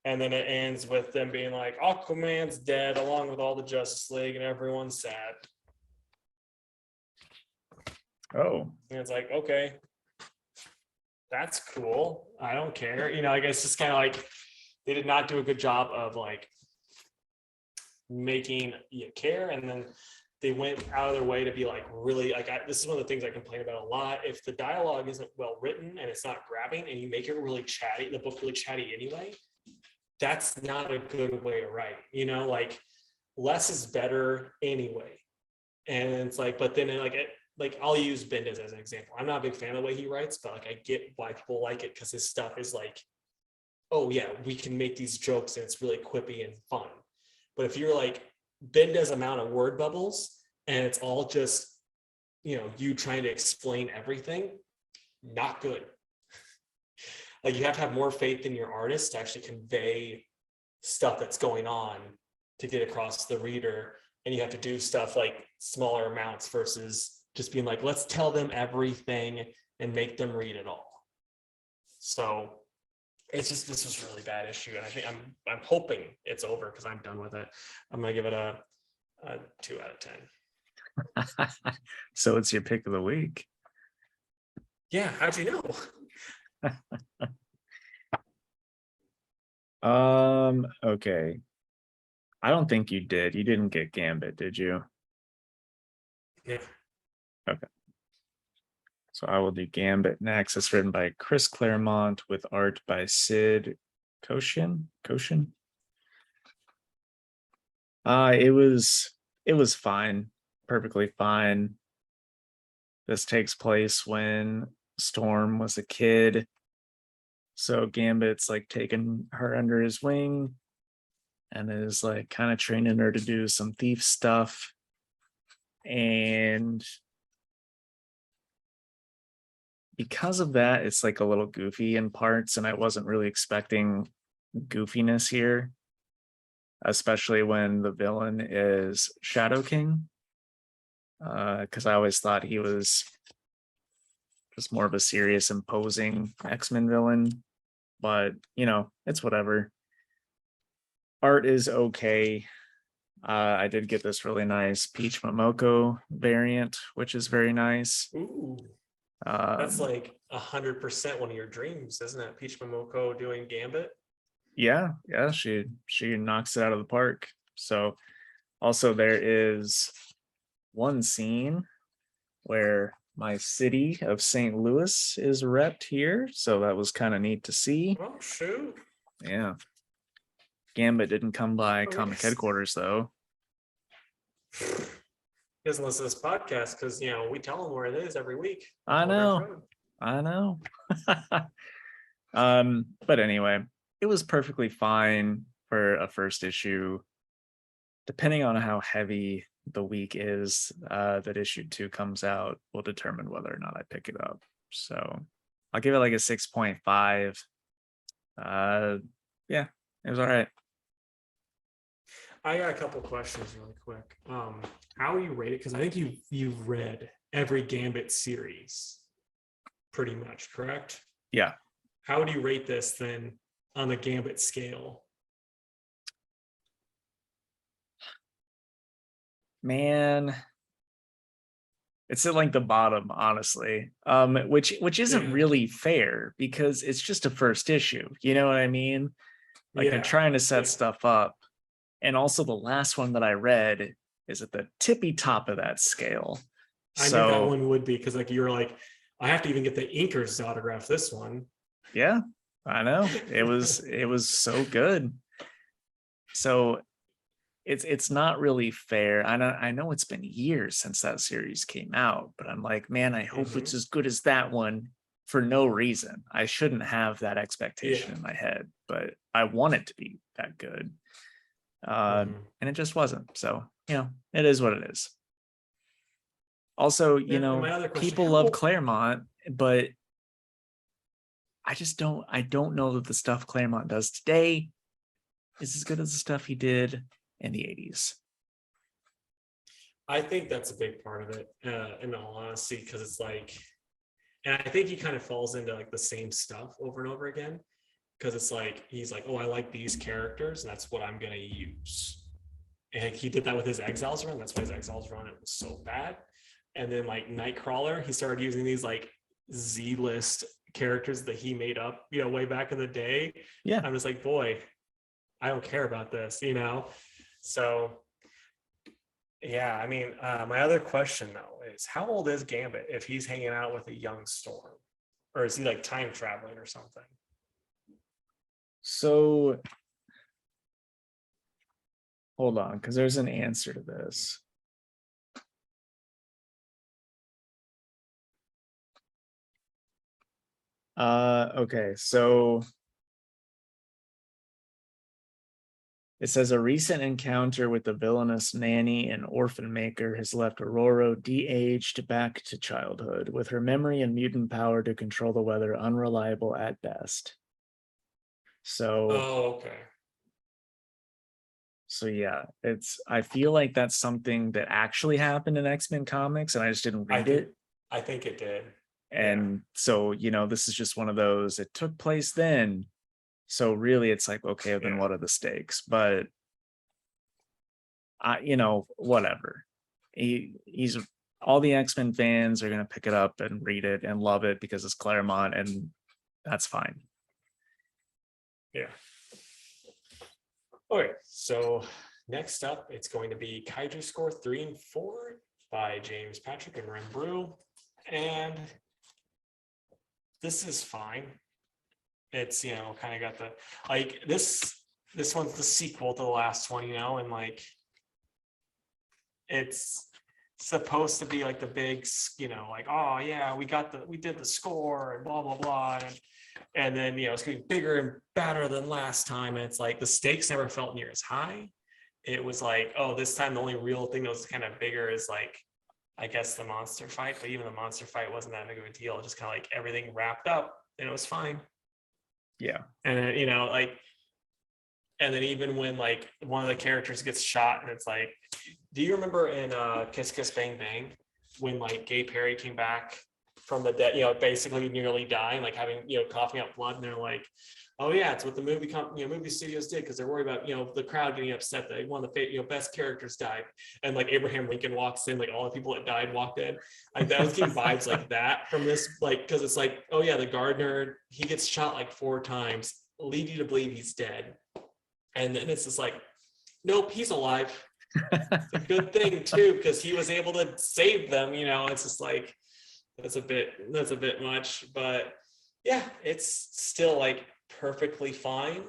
And then it ends with them being like, Aquaman's dead along with all the Justice League and everyone's sad. Oh. And it's like, okay, that's cool. I don't care. I guess it's just kind of like they did not do a good job of like making you care. And then they went out of their way to be like really like this is one of the things I complain about a lot. If the dialogue isn't well written and it's not grabbing and you make it really chatty, the book really chatty anyway, that's not a good way to write. Like less is better anyway. And it's like, but then like I'll use Bendis as an example. I'm not a big fan of the way he writes, but like I get why people like it because his stuff is like, oh yeah, we can make these jokes and it's really quippy and fun. But if you're like Bendis amount of word bubbles and it's all just you trying to explain everything, not good. Like you have to have more faith in your artist to actually convey stuff that's going on to get across to the reader, and you have to do stuff like smaller amounts versus just being like, let's tell them everything and make them read it all. So it's just, this was a really bad issue, and I think I'm hoping it's over because I'm done with it. I'm gonna give it a 2 out of 10. So it's your pick of the week. Yeah, how'd you know? Okay. I don't think you did. You didn't get Gambit, did you? Yeah. Okay. So I will do Gambit next. It's written by Chris Claremont with art by Sid Koshin. It was fine, perfectly fine. This takes place when Storm was a kid. So Gambit's like taking her under his wing and is like kind of training her to do some thief stuff. And because of that, it's like a little goofy in parts, and I wasn't really expecting goofiness here, especially when the villain is Shadow King. Because I always thought he was just more of a serious, imposing X-Men villain. But it's whatever. Art is okay. I did get this really nice Peach Momoko variant, which is very nice. Ooh, Um, that's like 100% one of your dreams, isn't it? Peach Momoko doing Gambit. yeah, she knocks it out of the park. So also there is one scene where my city of St. Louis is repped here, so that was kind of neat to see. Oh shoot! Yeah, Gambit didn't come by Oh, comic yes. headquarters though. He doesn't listen to this podcast because we tell him where it is every week. I know. But anyway, it was perfectly fine for a first issue. Depending on how heavy the week is that issue 2 comes out will determine whether or not I pick it up. So I'll give it like a 6.5. Yeah, it was all right. I got a couple questions really quick. How you rate it? Because I think you've read every Gambit series, pretty much, correct? Yeah. How would you rate this then on the Gambit scale? Man, it's at like the bottom, honestly. Which isn't Yeah. really fair because it's just a first issue. You know what I mean? Like they're Yeah. trying to set Yeah. stuff up. And also the last one that I read is at the tippy top of that scale. I knew that So one would be because you're like, I have to even get the inkers to autograph this one. yeah, I know. It was so good. So it's not really fair. I know it's been years since that series came out, but I'm like, man, I hope it's as good as that one for no reason. I shouldn't have that expectation in my head, but I want it to be that good. And it just wasn't. So, it is what it is. Also, And my other question, people love Claremont, but I don't know that the stuff Claremont does today is as good as the stuff he did in the 80s. I think that's a big part of it, in all honesty, because it's like, and I think he kind of falls into like the same stuff over and over again, because it's like he's like, oh, I like these characters, and that's what I'm gonna use. And he did that with his Exiles run. That's why his Exiles run it was so bad. And then like Nightcrawler, he started using these like Z-list characters that he made up, way back in the day. Yeah. I'm just like, boy, I don't care about this, So yeah, I mean, my other question though is how old is Gambit if he's hanging out with a young Storm? Or is he like time traveling or something? So hold on, because there's an answer to this. Okay, so it says a recent encounter with the villainous nanny and orphan maker has left Aurora de-aged back to childhood, with her memory and mutant power to control the weather unreliable at best. So, Okay. So yeah, I feel like that's something that actually happened in X-Men comics, and I just didn't read it. I think it did. And so, this is just one of those, it took place then. So really it's like, okay, then what are the stakes? But whatever. He's all the X-Men fans are gonna pick it up and read it and love it because it's Claremont, and that's fine. Yeah. Okay, so Next up, it's going to be Kaiju Score 3 and 4 by James Patrick and Ren Brew. And this is fine. It's, kind of got the, like, this one's the sequel to the last one, and like, it's supposed to be like the big, like, oh yeah, we did the score and blah, blah, blah. And then, it's getting bigger and badder than last time. And it's like, the stakes never felt near as high. It was like, oh, this time the only real thing that was kind of bigger is like, I guess the monster fight, but even the monster fight wasn't that big of a deal. Just kind of like everything wrapped up and it was fine. Yeah. And then, like, and then even when like one of the characters gets shot and it's like, do you remember in Kiss Kiss Bang Bang when like Gay Perry came back from the dead, basically nearly dying, like having, coughing out blood, and they're like, oh yeah, it's what the movie studios did because they're worried about, the crowd getting upset that one of the best characters died, and like Abraham Lincoln walks in, like all the people that died walked in. Like that was getting vibes like that from this, like, because it's like, oh yeah, the gardener, he gets shot like 4 times, lead you to believe he's dead, and then it's just like, nope, he's alive. It's a good thing too because he was able to save them. It's just like, that's a bit much, but yeah, it's still like perfectly fine.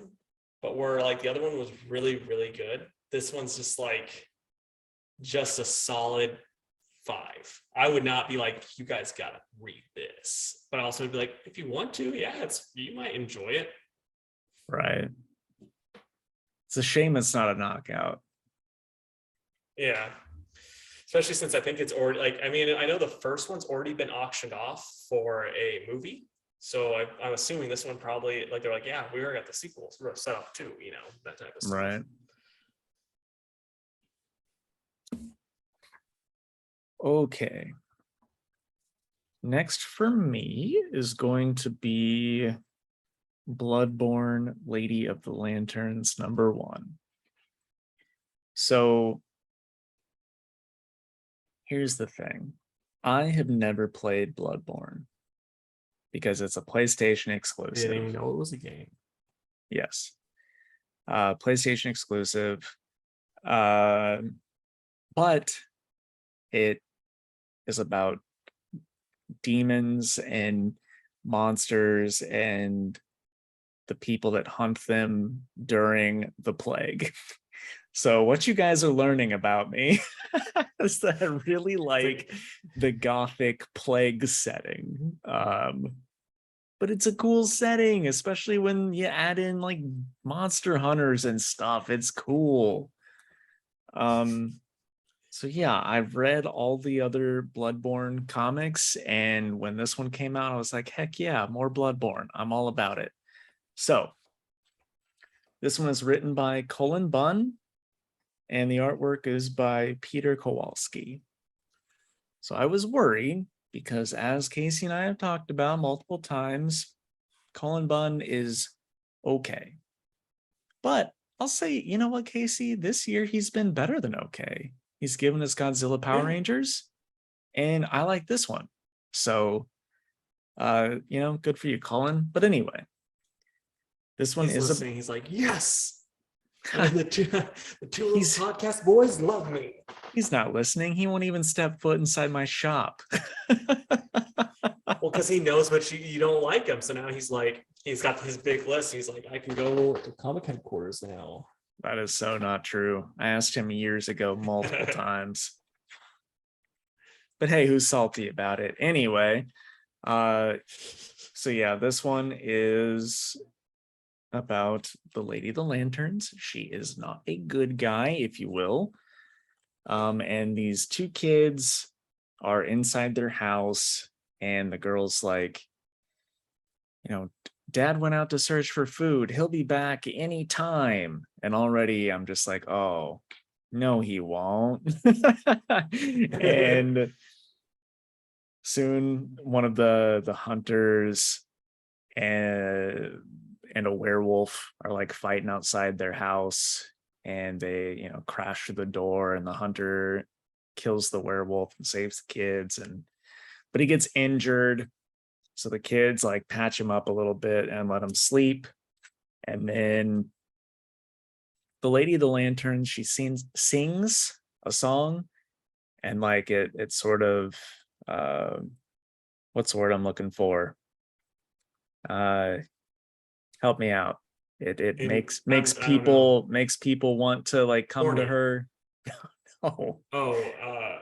But where like the other one was really, really good, this one's just a solid 5. I would not be like, you guys gotta read this, but I also would be like, if you want to, yeah, you might enjoy it. Right. It's a shame it's not a knockout. Yeah. Especially since I think it's already I know the first one's already been auctioned off for a movie. So I'm assuming this one probably, like, they're like, yeah, we already got the sequels. We're set up too, that type of stuff. Right. Okay. Next for me is going to be Bloodborne Lady of the Lanterns #1. So here's the thing. I have never played Bloodborne because it's a PlayStation exclusive. I didn't even know it was a game. Yes. PlayStation exclusive. But it is about demons and monsters and the people that hunt them during the plague. So what you guys are learning about me is that I really like the gothic plague setting. But it's a cool setting, especially when you add in like monster hunters and stuff. It's cool. So yeah, I've read all the other Bloodborne comics, and when this one came out, I was like, heck yeah, more Bloodborne. I'm all about it. So this one is written by Cullen Bunn, and the artwork is by Peter Kowalski. So I was worried because, as Casey and I have talked about multiple times, Cullen Bunn is okay. But I'll say, you know what, Casey? This year he's been better than okay. He's given us Godzilla Power Rangers, and I like this one. So, good for you, Cullen. But anyway, this one is listening. He's like, yes. the two podcast boys love me. He's not listening. He won't even step foot inside my shop. Well, because he knows what you don't like him. So now he's like, he's got his big list. He's like, I can go to comic headquarters now. That is so not true. I asked him years ago multiple times. But hey, who's salty about it? Anyway, so yeah, this one is about the Lady of the Lanterns. She is not a good guy, if you will. And these 2 kids are inside their house, and the girl's like, Dad went out to search for food. He'll be back anytime. And already I'm just like, oh, no, he won't. And soon one of the hunters and a werewolf are like fighting outside their house, and they, crash through the door, and the hunter kills the werewolf and saves the kids, but he gets injured. So the kids like patch him up a little bit and let him sleep. And then the Lady of the Lantern, she sings a song, and like it sort of what's the word I'm looking for? Uh Help me out. It In makes people want to like come to horny. her. Oh, Oh,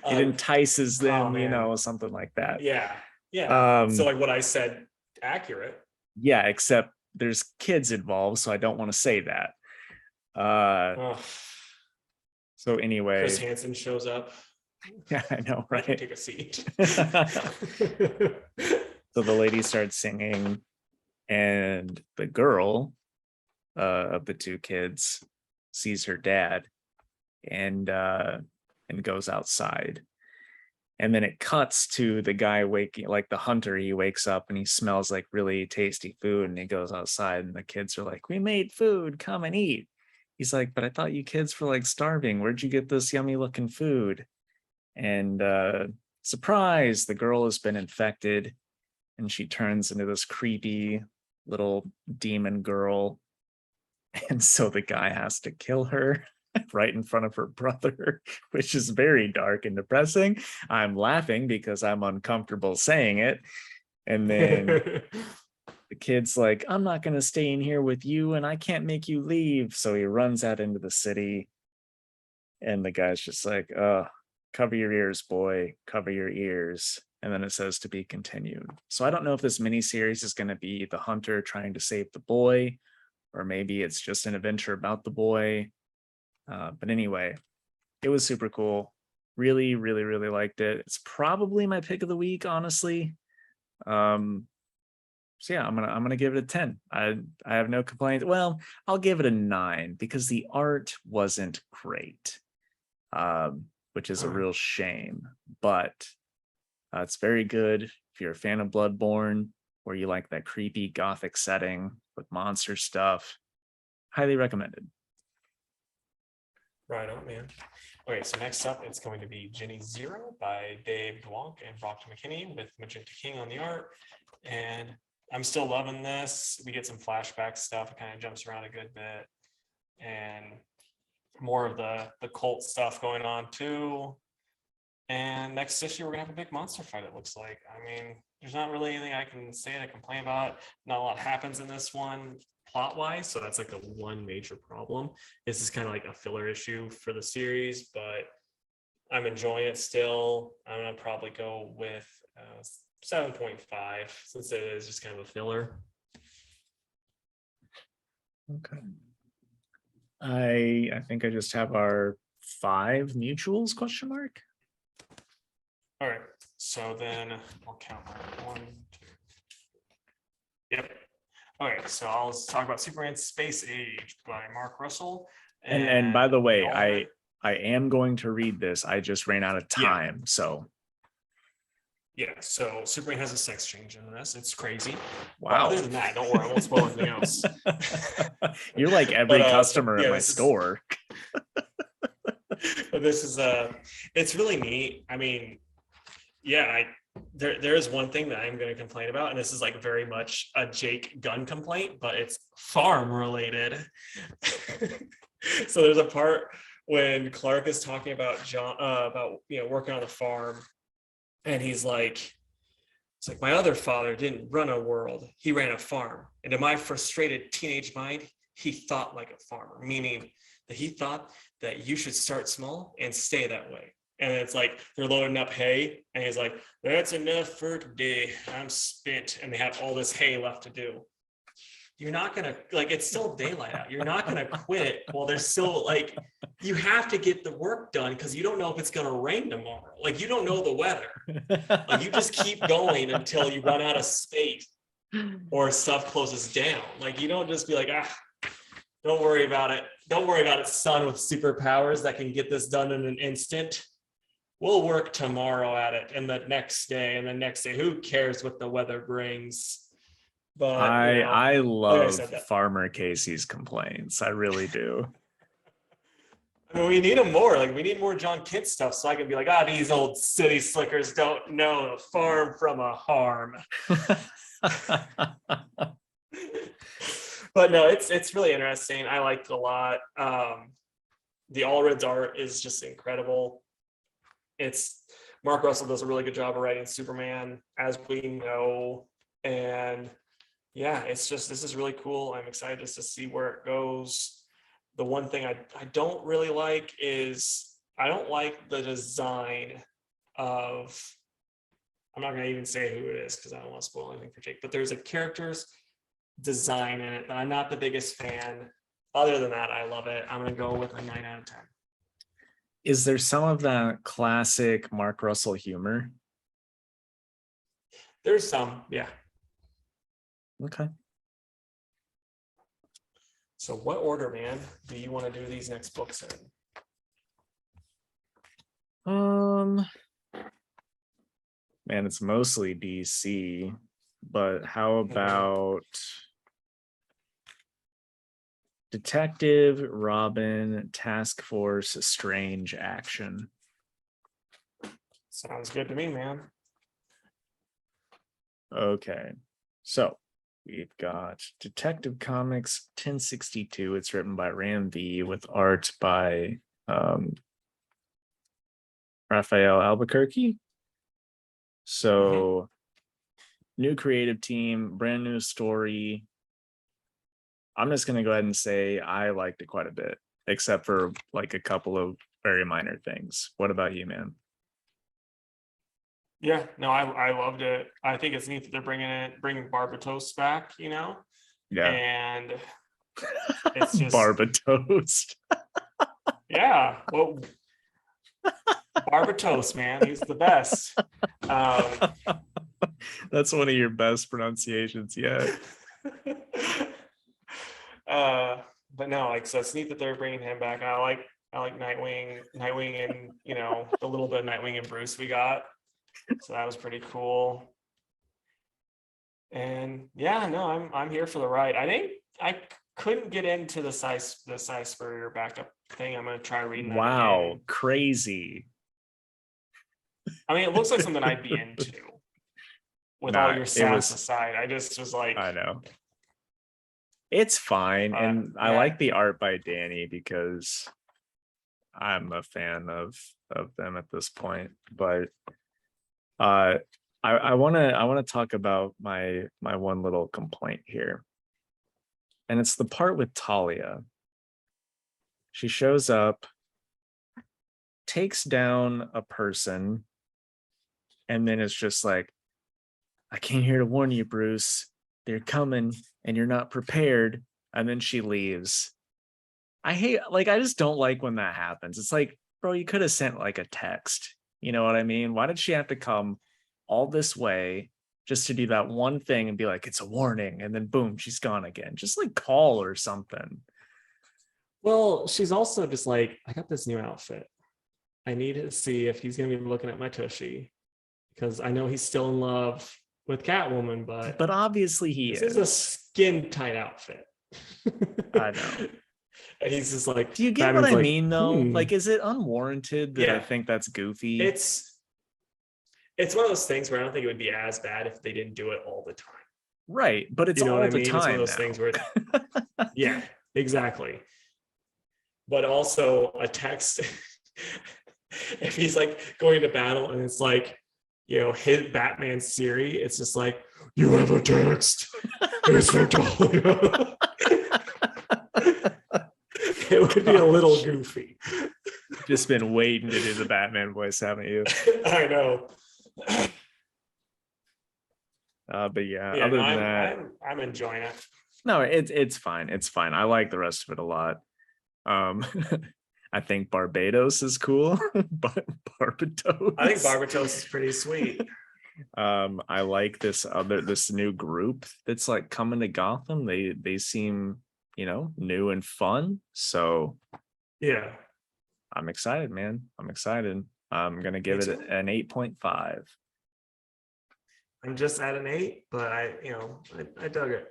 it entices oh them, man, something like that. yeah, yeah. So Um, like what I said, accurate. yeah, except there's kids involved, so I don't want to say that. Uh, Oh, so Chris anyway, Hansen shows up. yeah, I know, I can right? take a seat. So the lady starts singing, and the girl of the two kids sees her dad and goes outside. And then it cuts to the guy waking, like the hunter. He wakes up and he smells like really tasty food, and he goes outside, and the kids are like, "We made food, come and eat." He's like, "But I thought you kids were like starving. Where'd you get this yummy looking food?" And surprise, the girl has been infected, and she turns into this creepy little demon girl. And so the guy has to kill her right in front of her brother, which is very dark and depressing. I'm laughing because I'm uncomfortable saying it. And then the kid's like, "I'm not going to stay in here with you, and I can't make you leave." So he runs out into the city, and the guy's just like, "Cover your ears, boy, cover your ears." And then it says to be continued. So I don't know if this miniseries is going to be the hunter trying to save the boy, or maybe it's just an adventure about the boy. But anyway, it was super cool. Really, really, really liked it. It's probably my pick of the week, honestly. So yeah, I'm gonna give it a 10. I have no complaints. Well, I'll give it a 9 because the art wasn't great, which is a real shame. But it's very good if you're a fan of Bloodborne, or you like that creepy gothic setting with monster stuff. Highly recommended. Right on, man. Okay, so next up, it's going to be Genies Zero by Dave Dwonk and Brockton McKinney with Magenta King on the art. And I'm still loving this. We get some flashback stuff. It kind of jumps around a good bit. And more of the cult stuff going on too. And next issue, we're gonna have a big monster fight, it looks like. I mean, there's not really anything I can say to complain about. Not a lot happens in this one plot-wise, so that's like the one major problem. This is kind of like a filler issue for the series, but I'm enjoying it still. I'm gonna probably go with 7.5 since it is just kind of a filler. Okay. I think I just have our 5 mutuals question mark. All right, so then I'll count my 1, 2. Yep. Okay, so I'll talk about Superman Space Age by Mark Russell. And by the way, Ultimate- I am going to read this. I just ran out of time. So so Superman has a sex change in this. It's crazy. wow. Other than that, don't worry, I won't spoil anything else. You're like every customer at my this store. But this is it's really neat. I mean, there is one thing that I'm going to complain about, and this is like very much a Jake gun complaint, but it's farm related. So there's a part when Clark is talking about John about working on the farm, and he's like, it's like, my other father didn't run a world, he ran a farm, and in my frustrated teenage mind, he thought like a farmer, meaning that he thought that you should start small and stay that way. And it's like they're loading up hay, and he's like, "That's enough for today. I'm spent." And they have all this hay left to do. You're not gonna, like, it's still daylight out. You're not gonna quit while there's still, like, you have to get the work done because you don't know if it's gonna rain tomorrow. Like, you don't know the weather. Like, you just keep going until you run out of space or stuff closes down. Like, you don't just be like, don't worry about it. Don't worry about it, son with superpowers that can get this done in an instant. We'll work tomorrow at it, and the next day, and the next day. Who cares what the weather brings? But I love like Farmer Casey's complaints. I really do. I mean, we need them more. Like, we need more John Kent stuff, so I can be like, these old city slickers don't know a farm from a harm. But no, it's really interesting. I liked it a lot. The Allred's art is just incredible. It's Mark Russell does a really good job of writing Superman, as we know, and yeah, it's just this is really cool. I'm excited just to see where it goes. The one thing I don't really like is I don't like the design of. I'm not going to even say who it is because I don't want to spoil anything for Jake. But there's a character's design in it that I'm not the biggest fan. Other than that, I love it. I'm going to go with a 9 out of 10. Is there some of that classic Mark Russell humor? There's some, yeah. Okay. So what order, man, do you want to do these next books in? Man, it's mostly DC, but how about Detective, Robin, Task Force, Strange Action? Sounds good to me, man. Okay, so we've got Detective Comics 1062. It's written by Ram V with art by Raphael Albuquerque. So new creative team, brand new story. I'm just going to go ahead and say I liked it quite a bit, except for like a couple of very minor things. What about you, man? Yeah, no, I loved it. I think it's neat that they're bringing Barbatos back, you know? Yeah. And it's just Barbatos. yeah, well, Barbatos, man, he's the best. That's one of your best pronunciations yet. But no, like, so it's neat that they're bringing him back. I like Nightwing, and you know the little bit of Nightwing and Bruce we got. So that was pretty cool. And yeah, no, I'm here for the ride. I think I couldn't get into the Spurrier backup thing. I'm gonna try reading that. Wow, again. crazy. I mean, it looks like something I'd be into. With all your sass aside, I just was like, I know. It's fine. And I like the art by Danny because I'm a fan of them at this point. But I want to talk about my one little complaint here. And it's the part with Talia. She shows up, takes down a person, and then it's just like, I came here to warn you, Bruce. They're coming and you're not prepared. And then she leaves. I just don't like when that happens. It's like, bro, you could have sent like a text. You know what I mean? Why did she have to come all this way just to do that one thing and be like, it's a warning? And then boom, she's gone again. Just like call or something. well, she's also just like, I got this new outfit. I need to see if he's going to be looking at my tushy because I know he's still in love with Catwoman, but obviously he this is a skin tight outfit. I know. And he's just like, do you get Batman's what I mean though? Hmm. Like, is it unwarranted that I Yeah. think that's goofy? It's one of those things where I don't think it would be as bad if they didn't do it all the time. Right, but it's You know all what I the mean? time. It's one of those now. things where yeah, exactly. But also a text, if he's like going to battle and it's like, you know, hit Batman Siri, it's just like, you have a text. It's for Talia. It would be a little goofy. Just been waiting to do the Batman voice, haven't you? I know. But yeah, Yeah, other no, than that, I'm enjoying it. no, it's fine. It's fine. I like the rest of it a lot. I think Barbados is cool, but Barbados. I think Barbatos is pretty sweet. I like this new group that's like coming to Gotham. They seem, you know, new and fun. So yeah, I'm excited, man. I'm excited. I'm gonna give it an 8.5. I'm just at an 8, but I dug it.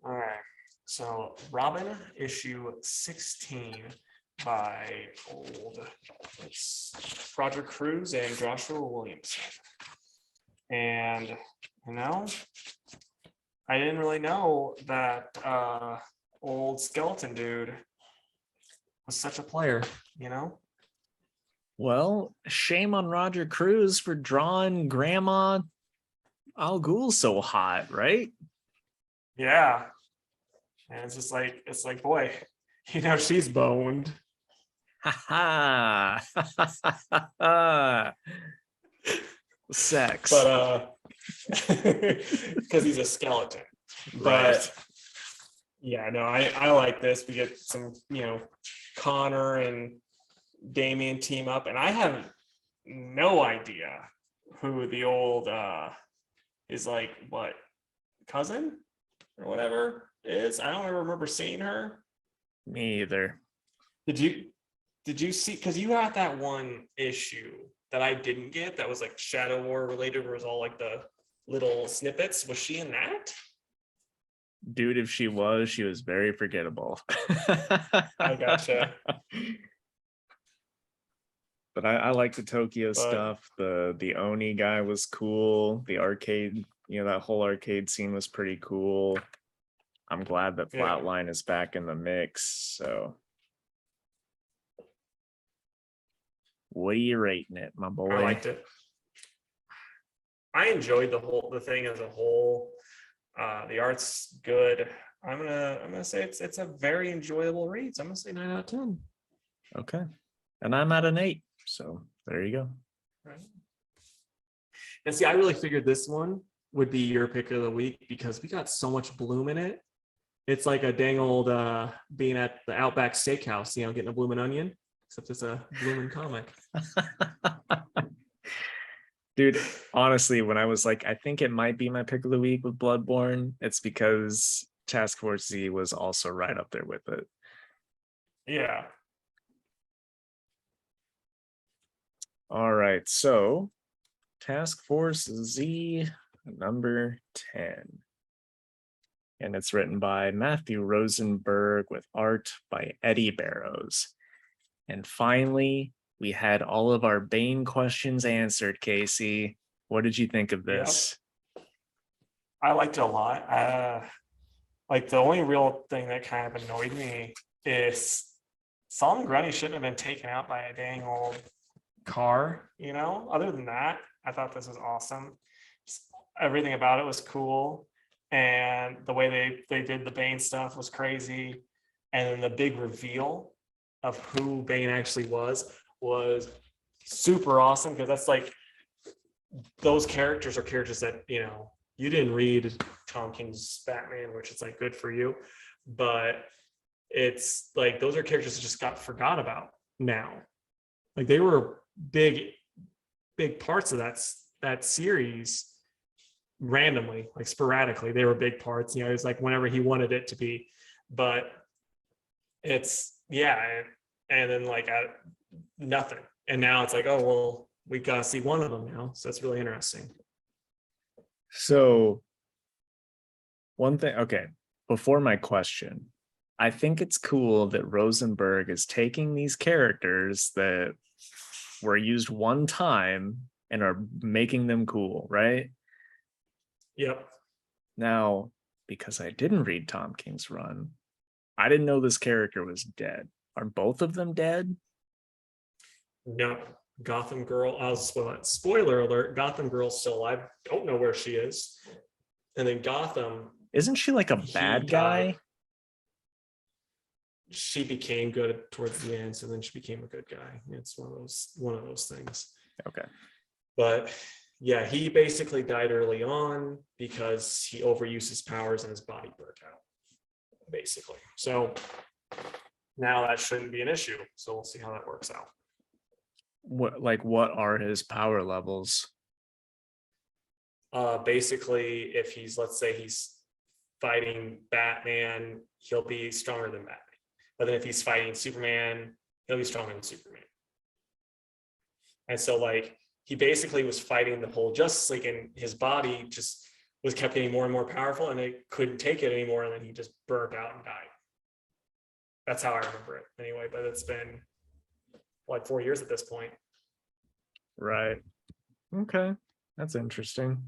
All right. So Robin issue 16 by it's Roger Cruz and Joshua Williams. And you know, I didn't really know that old skeleton dude was such a player, you know? Well, shame on Roger Cruz for drawing Grandma Al Ghul so hot, right? Yeah. And it's like, boy, she's boned. Ha ha. Sex. But because he's a skeleton. Right. But yeah, no, I like this. We get some, Connor and Damien team up, and I have no idea who the old is like what cousin or whatever is. I don't ever remember seeing her. Me either. Did you see, because you had that one issue that I didn't get that was like Shadow War related, where it was all like the little snippets. Was she in that? Dude, if she was very forgettable. I gotcha. But I like the Tokyo But stuff. The Oni guy was cool. The arcade, that whole arcade scene was pretty cool. I'm glad that yeah, Flatline is back in the mix. So what are you rating it, my boy? I liked it. I enjoyed the thing as a whole. The art's good. I'm gonna say it's a very enjoyable read. So I'm gonna say 9 out of 10. Okay. And I'm at an 8. So there you go. Right. And see, I really figured this one would be your pick of the week because we got so much bloom in it. It's like a dang old being at the Outback Steakhouse, getting a bloomin' onion, except it's a bloomin' comic. Dude, honestly, when I was like, I think it might be my pick of the week with Bloodborne, it's because Task Force Z was also right up there with it. Yeah. All right, so Task Force Z number 10. And it's written by Matthew Rosenberg with art by Eddie Barrows. And finally, we had all of our Bane questions answered, Casey. What did you think of this? Yep. I liked it a lot. Like the only real thing that kind of annoyed me is Solomon Grundy shouldn't have been taken out by a dang old car, Other than that, I thought this was awesome. Just everything about it was cool. And the way they did the Bane stuff was crazy. And then the big reveal of who Bane actually was super awesome, because that's like, those characters are characters that, you didn't read Tom King's Batman, which is like good for you. But it's like, those are characters that just got forgot about now. Like they were big parts of that series randomly, like sporadically. They were big parts, it was like whenever he wanted it to be. But it's, yeah. And then like nothing. And now it's like, oh, well, we got to see one of them now. So that's really interesting. So one thing, okay, before my question, I think it's cool that Rosenberg is taking these characters that were used one time and are making them cool, right? Yep. Now, because I didn't read Tom King's run, I didn't know this character was dead. Are both of them dead? No. Gotham Girl, I'll spoil it. Spoiler alert, Gotham Girl's still alive. Don't know where she is. And then Gotham, isn't she like a bad guy? She became good towards the end, so then she became a good guy. It's one of those things. Okay. But yeah, he basically died early on because he overused his powers and his body burnt out, basically. So now that shouldn't be an issue. So we'll see how that works out. What are his power levels? Basically, if let's say he's fighting Batman, he'll be stronger than Batman. But then if he's fighting Superman, he'll be stronger than Superman. And so like he basically was fighting the whole Justice League, and his body just was kept getting more and more powerful, and they couldn't take it anymore, and then he just burnt out and died. That's how I remember it anyway, but it's been like 4 years at this point. Right. Okay. That's interesting.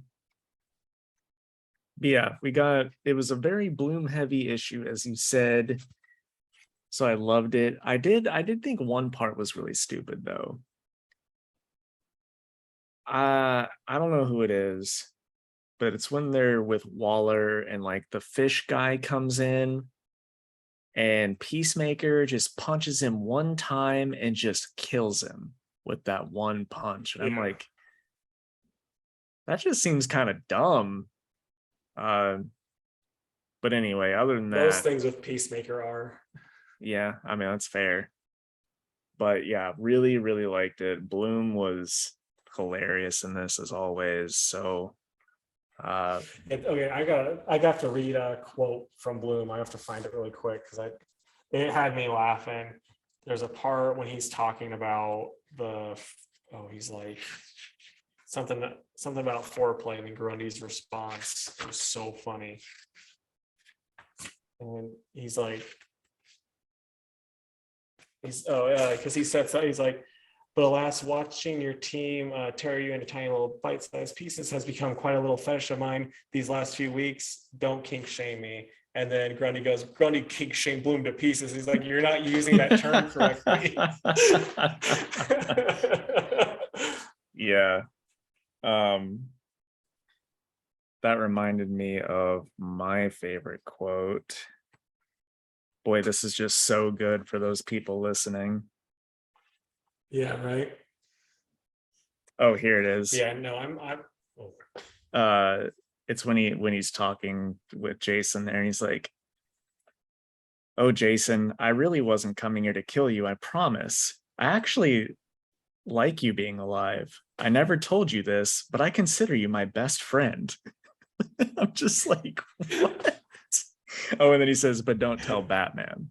Yeah, it was a very Bloom heavy issue, as you said. So I loved it. I did think one part was really stupid though. I don't know who it is, but it's when they're with Waller and like the fish guy comes in and Peacemaker just punches him one time and just kills him with that one punch. And I'm Yeah. like, that just seems kind of dumb. Uh, but anyway, other than Most that, things with Peacemaker are. yeah, I mean, that's fair. But yeah, really, really liked it. Bloom was hilarious in this as always. So uh Okay, I got to read a quote from Bloom. I have to find it really quick because it had me laughing. There's a part when he's talking about he's like something about foreplay and Grundy's response. It was so funny. And he's like, because he said so, he's like, but alas, watching your team tear you into tiny little bite-sized pieces has become quite a little fetish of mine these last few weeks. Don't kink shame me. And then Grundy kink shame Bloom to pieces. He's like, you're not using that term correctly. yeah. Um that reminded me of my favorite quote. Boy, this is just so good for those people listening. Yeah, right. Oh, here it is. Yeah, no, I'm It's when he's talking with Jason there, and he's like, "Oh, Jason, I really wasn't coming here to kill you, I promise. I actually like you being alive. I never told you this, but I consider you my best friend." I'm just like, what? Oh, and then he says, "But don't tell Batman."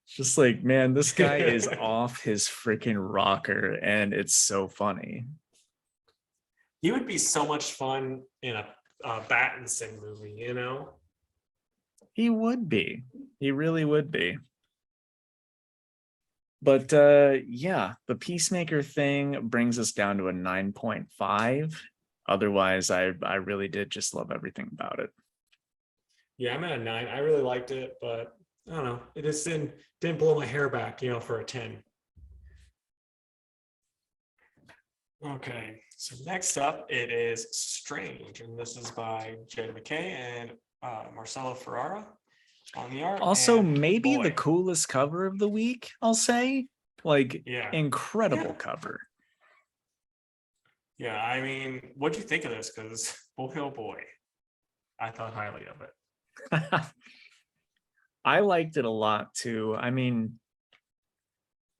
It's just like, man, this guy is off his freaking rocker, and it's so funny. he would be so much fun in a Battinson movie, you know? He would be. He really would be. But yeah, the Peacemaker thing brings us down to a 9.5. Otherwise, I really did just love everything about it. Yeah, I'm at a 9. I really liked it, but I don't know. It just didn't blow my hair back, for a 10. Okay, so next up it is Strange, and this is by Jed McKay and Marcelo Ferrara on the art. Also, And maybe the boy, coolest cover of the week, I'll say. Like, yeah, incredible yeah, cover. yeah. I mean, what'd you think of this? Because boy, oh boy, I thought highly of it. I liked it a lot too. I mean,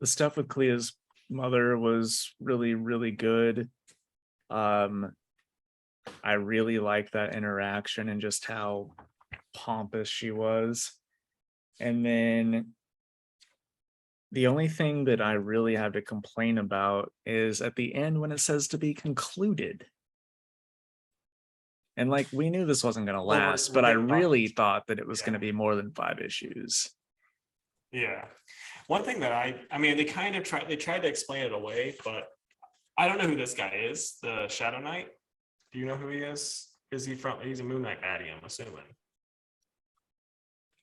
the stuff with Clea's mother was really, really good. Um, I really liked that interaction and just how pompous she was. And then the only thing that I really have to complain about is at the end when it says to be concluded. And like, we knew this wasn't going to Well, last, we're but I getting really thought that it was yeah, going to be more than 5 issues. yeah. One thing that I mean, they tried to explain it away, but I don't know who this guy is, the Shadow Knight. Do you know who he is? He's a Moon Knight baddie, I'm assuming.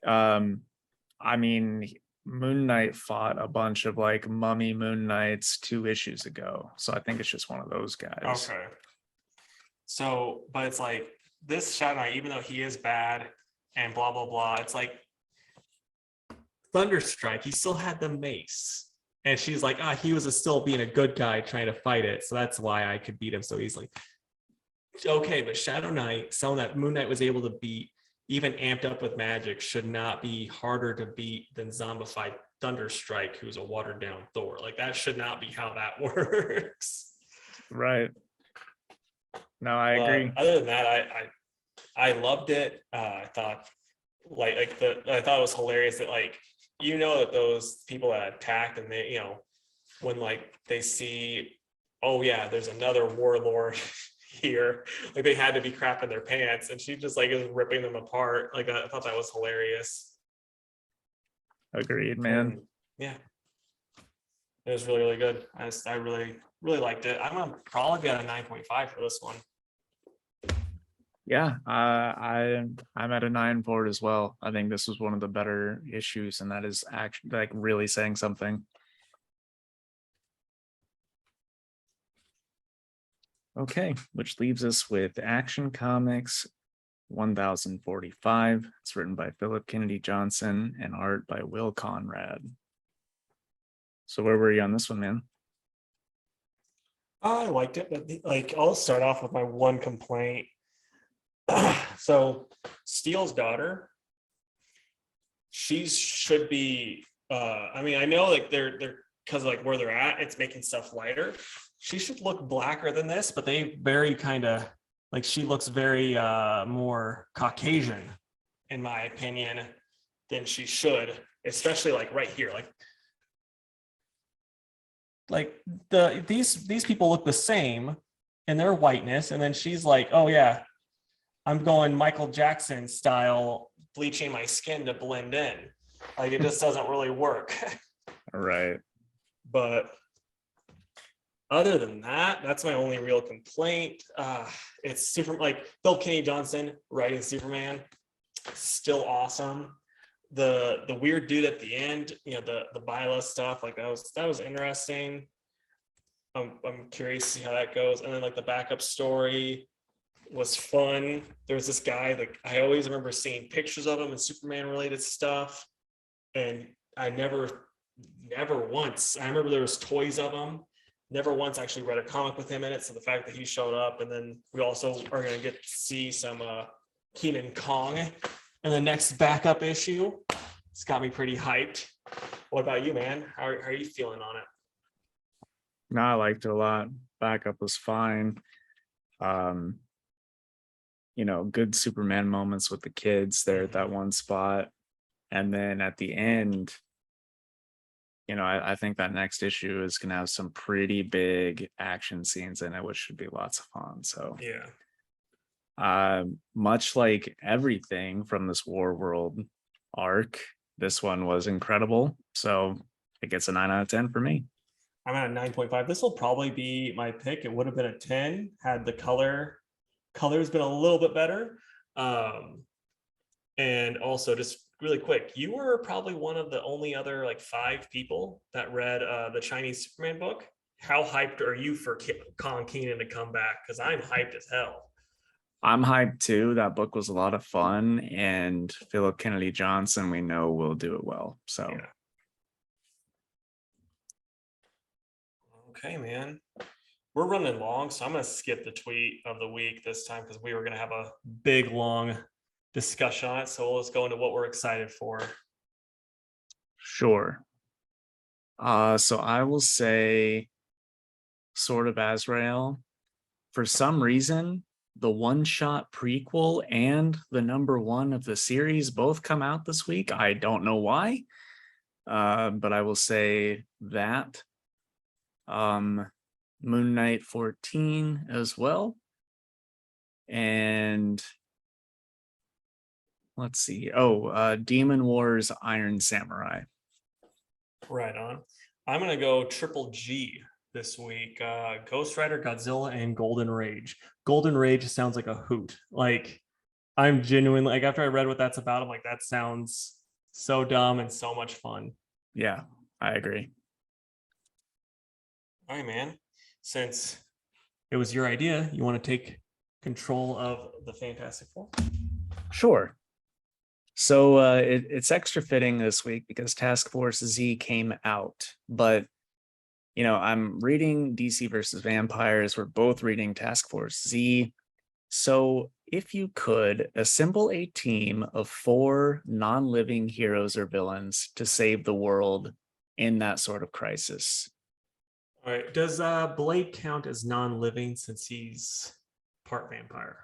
I mean, Moon Knight fought a bunch of like mummy Moon Knights 2 issues ago. So I think it's just one of those guys. Okay. So, but it's like this Shadow Knight, even though he is bad and blah blah blah, it's like Thunderstrike, he still had the mace. And she's like, he was still being a good guy trying to fight it. So that's why I could beat him so easily. Okay, but Shadow Knight, someone that Moon Knight was able to beat, even amped up with magic, should not be harder to beat than zombified Thunderstrike, who's a watered down Thor. Like, that should not be how that works. Right. No, I agree. Other than that, I loved it. I thought I thought it was hilarious that that those people that attacked and they when they see, oh yeah, there's another warlord here, like they had to be crapping their pants, and she just is ripping them apart. I thought that was hilarious. Agreed, man. And yeah, it was really, really good. I really, really liked it. I'm gonna probably be at a 9.5 for this one. Yeah, I'm at a 9 for it as well. I think this was one of the better issues, and that is actually like really saying something. Okay, which leaves us with Action Comics 1045. It's written by Philip Kennedy Johnson and art by Will Conrad. So where were you on this one, man? I liked it, but like I'll start off with my one complaint. So Steele's daughter, she should be I mean, I know like they're because like where they're at, it's making stuff lighter. She should look blacker than this, but they very kind of like she looks very more Caucasian, in my opinion, than she should, especially like right here. Like these people look the same in their whiteness, and then she's like, oh yeah, I'm going Michael Jackson style, bleaching my skin to blend in. Like it just doesn't really work. All right. But other than that, that's my only real complaint. It's super like Bill Kenny Johnson writing Superman, still awesome. The weird dude at the end, you know, the Bila stuff, like that was interesting. I'm curious to see how that goes. And then like the backup story was fun. There was this guy, like I always remember seeing pictures of him and Superman related stuff. And I never once, I remember there was toys of him. Never once actually read a comic with him in it. So the fact that he showed up, and then we also are going to get to see some Keenan Kong in the next backup issue. It's got me pretty hyped. What about you, man? How are you feeling on it? No, I liked it a lot. Backup was fine. Um, good Superman moments with the kids there at that one spot. And then at the end, I think that next issue is going to have some pretty big action scenes in it, which should be lots of fun. So, Yeah. much like everything from this War World arc, this one was incredible. So it gets a 9 out of 10 for me. I'm at a 9.5. This will probably be my pick. It would have been a 10 had the color's been a little bit better. And also just really quick, you were probably one of the only other like 5 people that read the Chinese Superman book. How hyped are you for Colin Keenan to come back? Because I'm hyped as hell. I'm hyped too. That book was a lot of fun, and Philip Kennedy Johnson, we know, will do it well. So, yeah. Okay, man. We're running long, so I'm going to skip the tweet of the week this time because we were going to have a big, long discussion on it. So let's go into what we're excited for. sure. So I will say Sword of Azrael. For some reason, the one-shot prequel and the #1 of the series both come out this week. I don't know why, but I will say that. Moon Knight 14 as well. And let's see. Demon Wars Iron Samurai. Right on. I'm going to go triple G this week. Ghost Rider, Godzilla, and Golden Rage. Golden Rage sounds like a hoot. Like, I'm genuinely, like, after I read what that's about, I'm like, that sounds so dumb and so much fun. Yeah, I agree. All right, man. Since it was your idea, you want to take control of the Fantastic Four? Sure. So it's extra fitting this week because Task Force Z came out, but I'm reading DC versus Vampires. We're both reading Task Force Z. So if you could assemble a team of 4 non-living heroes or villains to save the world in that sort of crisis. All right. Does Blade count as non-living since he's part vampire?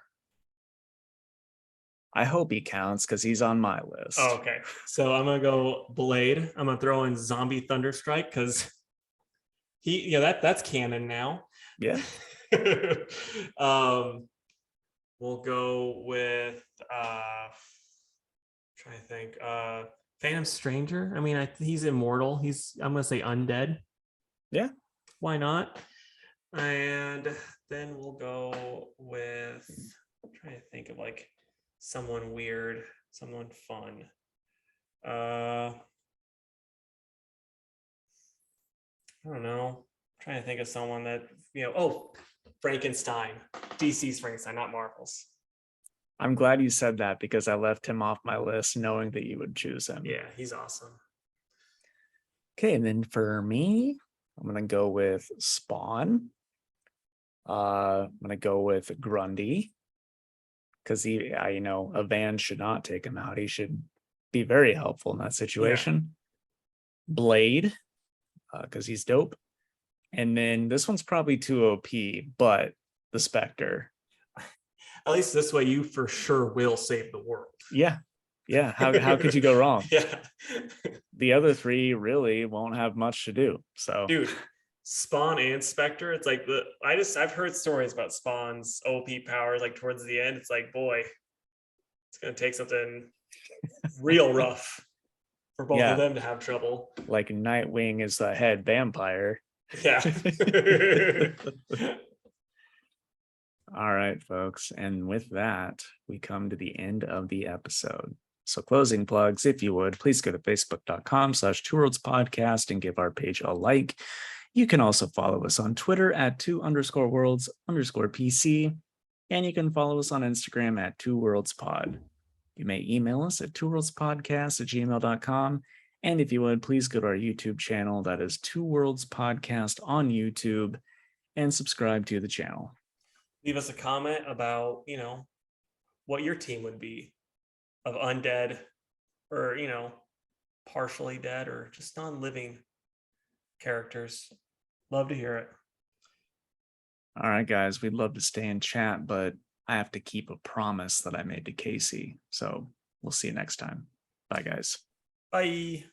I hope he counts because he's on my list. Oh, okay. So I'm gonna go Blade. I'm gonna throw in Zombie Thunderstrike because that's canon now. Yeah. We'll go with trying to think. Phantom Stranger. I mean, he's immortal. I'm gonna say undead. Yeah. Why not? And then we'll go with trying to think of like someone weird, someone fun. I don't know. I'm trying to think of someone that, oh, Frankenstein. DC's Frankenstein, not Marvel's. I'm glad you said that because I left him off my list knowing that you would choose him. Yeah, he's awesome. Okay, and then for me, I'm gonna go with Spawn. I'm gonna go with Grundy because a van should not take him out. He should be very helpful in that situation. Blade, because he's dope. And then this one's probably too OP, but the Spectre. At least this way, you for sure will save the world. Yeah. How could you go wrong? Yeah. The other three really won't have much to do. So, Dude, Spawn and Spectre, it's like I've heard stories about Spawn's OP powers like towards the end. It's like, boy, it's gonna take something real rough for both of them to have trouble. Like Nightwing is the head vampire. Yeah. All right, folks. And with that, we come to the end of the episode. So closing plugs, if you would, please go to facebook.com/2worldspodcast and give our page a like. You can also follow us on Twitter at 2_worlds_PC. And you can follow us on Instagram at 2worldspod. You may email us at 2worldspodcast@gmail.com. And if you would, please go to our YouTube channel. That is 2 Worlds Podcast on YouTube, and subscribe to the channel. Leave us a comment about, what your team would be of undead or, partially dead or just non-living characters. Love to hear it. All right, guys, we'd love to stay in chat, but I have to keep a promise that I made to Casey. So we'll see you next time. Bye, guys. Bye.